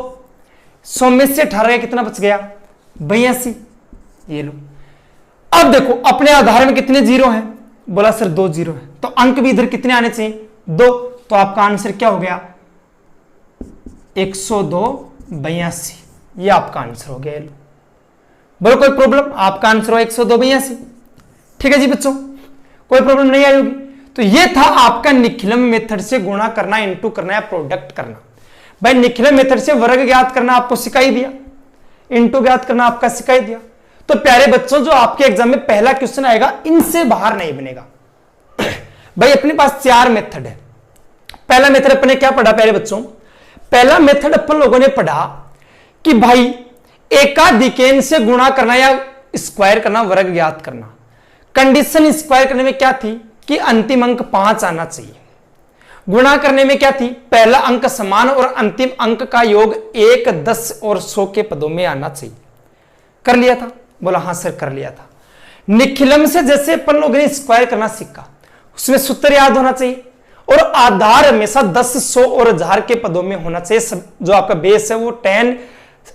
100 में से 18 गया, कितना बच गया 82। ये लो, अब देखो अपने आधार में कितने जीरो हैं, बोला सर 2 जीरो है, तो अंक भी इधर कितने आने चाहिए 2, तो आपका आंसर क्या हो गया 102 82। ये आपका आंसर हो गया। बोलो कोई प्रॉब्लम, आपका आंसर हो 102 82, ठीक है जी बच्चों, कोई प्रॉब्लम नहीं आई होगी। तो ये था आपका निखिलम मेथड से गुणा करना, इनटू करना या प्रोडक्ट करना। भाई निखिलम मेथड से वर्ग ज्ञात करना आपको सिखाई दिया, इनटू ज्ञात करना आपका सिखाई दिया। तो प्यारे बच्चों जो आपके एग्जाम में पहला क्वेश्चन आएगा इनसे बाहर नहीं बनेगा। भाई अपने पास 4 मेथड है। पहला मेथड अपने क्या पढ़ा प्यारे बच्चों, पहला मेथड अपन लोगों ने पढ़ा कि भाई एकाधिकेन से गुणा करना या स्क्वायर करना, वर्ग ज्ञात करना। कंडीशन स्क्वायर करने में क्या थी कि अंतिम अंक 5 आना चाहिए। गुणा करने में क्या थी, पहला अंक समान और अंतिम अंक का योग 1, 10 और 100 के पदों में आना चाहिए। कर लिया था, बोला हाँ सर कर लिया था। निखिलम से जैसे अपन लोगों ने स्क्वायर करना सीखा, उसमें सूत्र याद होना चाहिए और आधार हमेशा 10, 100 और 1000 के पदों में होना चाहिए। सब जो आपका बेस है वो 10,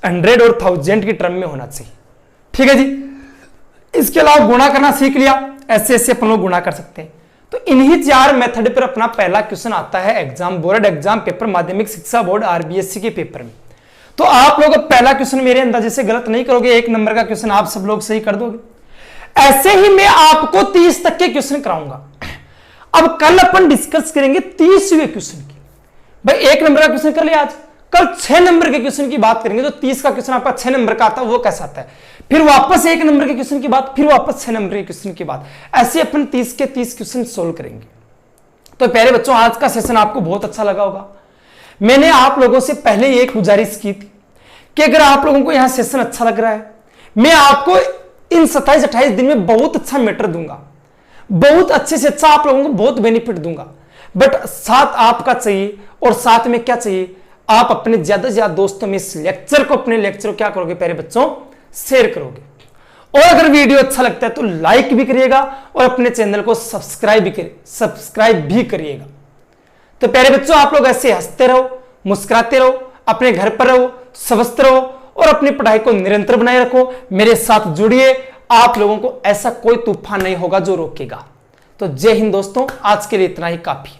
100 और 1000 की टर्म में होना चाहिए, ठीक है जी। इसके अलावा गुणा करना सीख लिया, ऐसे ऐसे अपन लोग गुणा कर सकते हैं। तो इन्हीं 4 मेथड पर अपना पहला क्वेश्चन आता है एग्जाम, बोर्ड एग्जाम पेपर, माध्यमिक शिक्षा बोर्ड आरबीएससी के पेपर में। तो आप लोग पहला क्वेश्चन मेरे अंदाजे से गलत नहीं करोगे, 1 नंबर का क्वेश्चन आप सब लोग सही कर दोगे। ऐसे ही मैं आपको 30 तक के क्वेश्चन कराऊंगा। अब कल अपन डिस्कस करेंगे 30वें क्वेश्चन की। भाई 1 नंबर का क्वेश्चन कर लिया आज, कल 6 नंबर के क्वेश्चन की बात करेंगे। तो 30 का क्वेश्चन आपका 6 नंबर का आता है वो कैसा आता है, फिर वापस 1 नंबर के क्वेश्चन की बात, फिर वापस 6 नंबर के क्वेश्चन की बात, ऐसे अपन 30 के 30 क्वेश्चन सोल्व करेंगे। तो प्यारे बच्चों आज का सेशन आपको बहुत अच्छा लगा होगा। मैंने आप लोगों से पहले एक गुजारिश की थी कि अगर आप लोगों को यहां सेशन अच्छा लग रहा है, मैं आपको इन 27-28 दिन में बहुत अच्छा मैटर दूंगा, बहुत अच्छे से अच्छा आप लोगों को बहुत बेनिफिट दूंगा। बट साथ आपका चाहिए, और साथ में क्या चाहिए, आप अपने ज्यादा से ज्यादा दोस्तों में इस लेक्चर को, अपने लेक्चर को क्या करोगे प्यारे बच्चों, शेयर करोगे। और अगर वीडियो अच्छा लगता है तो लाइक भी करिएगा और अपने चैनल को सब्सक्राइब भी करिएगा। तो प्यारे बच्चों आप लोग ऐसे हंसते रहो, मुस्कुराते रहो, अपने घर पर रहो, स्वस्थ रहो और अपनी पढ़ाई को निरंतर बनाए रखो। मेरे साथ जुड़िए, आप लोगों को ऐसा कोई तूफान नहीं होगा जो रोकेगा। तो जय हिंद दोस्तों, आज के लिए इतना ही काफी।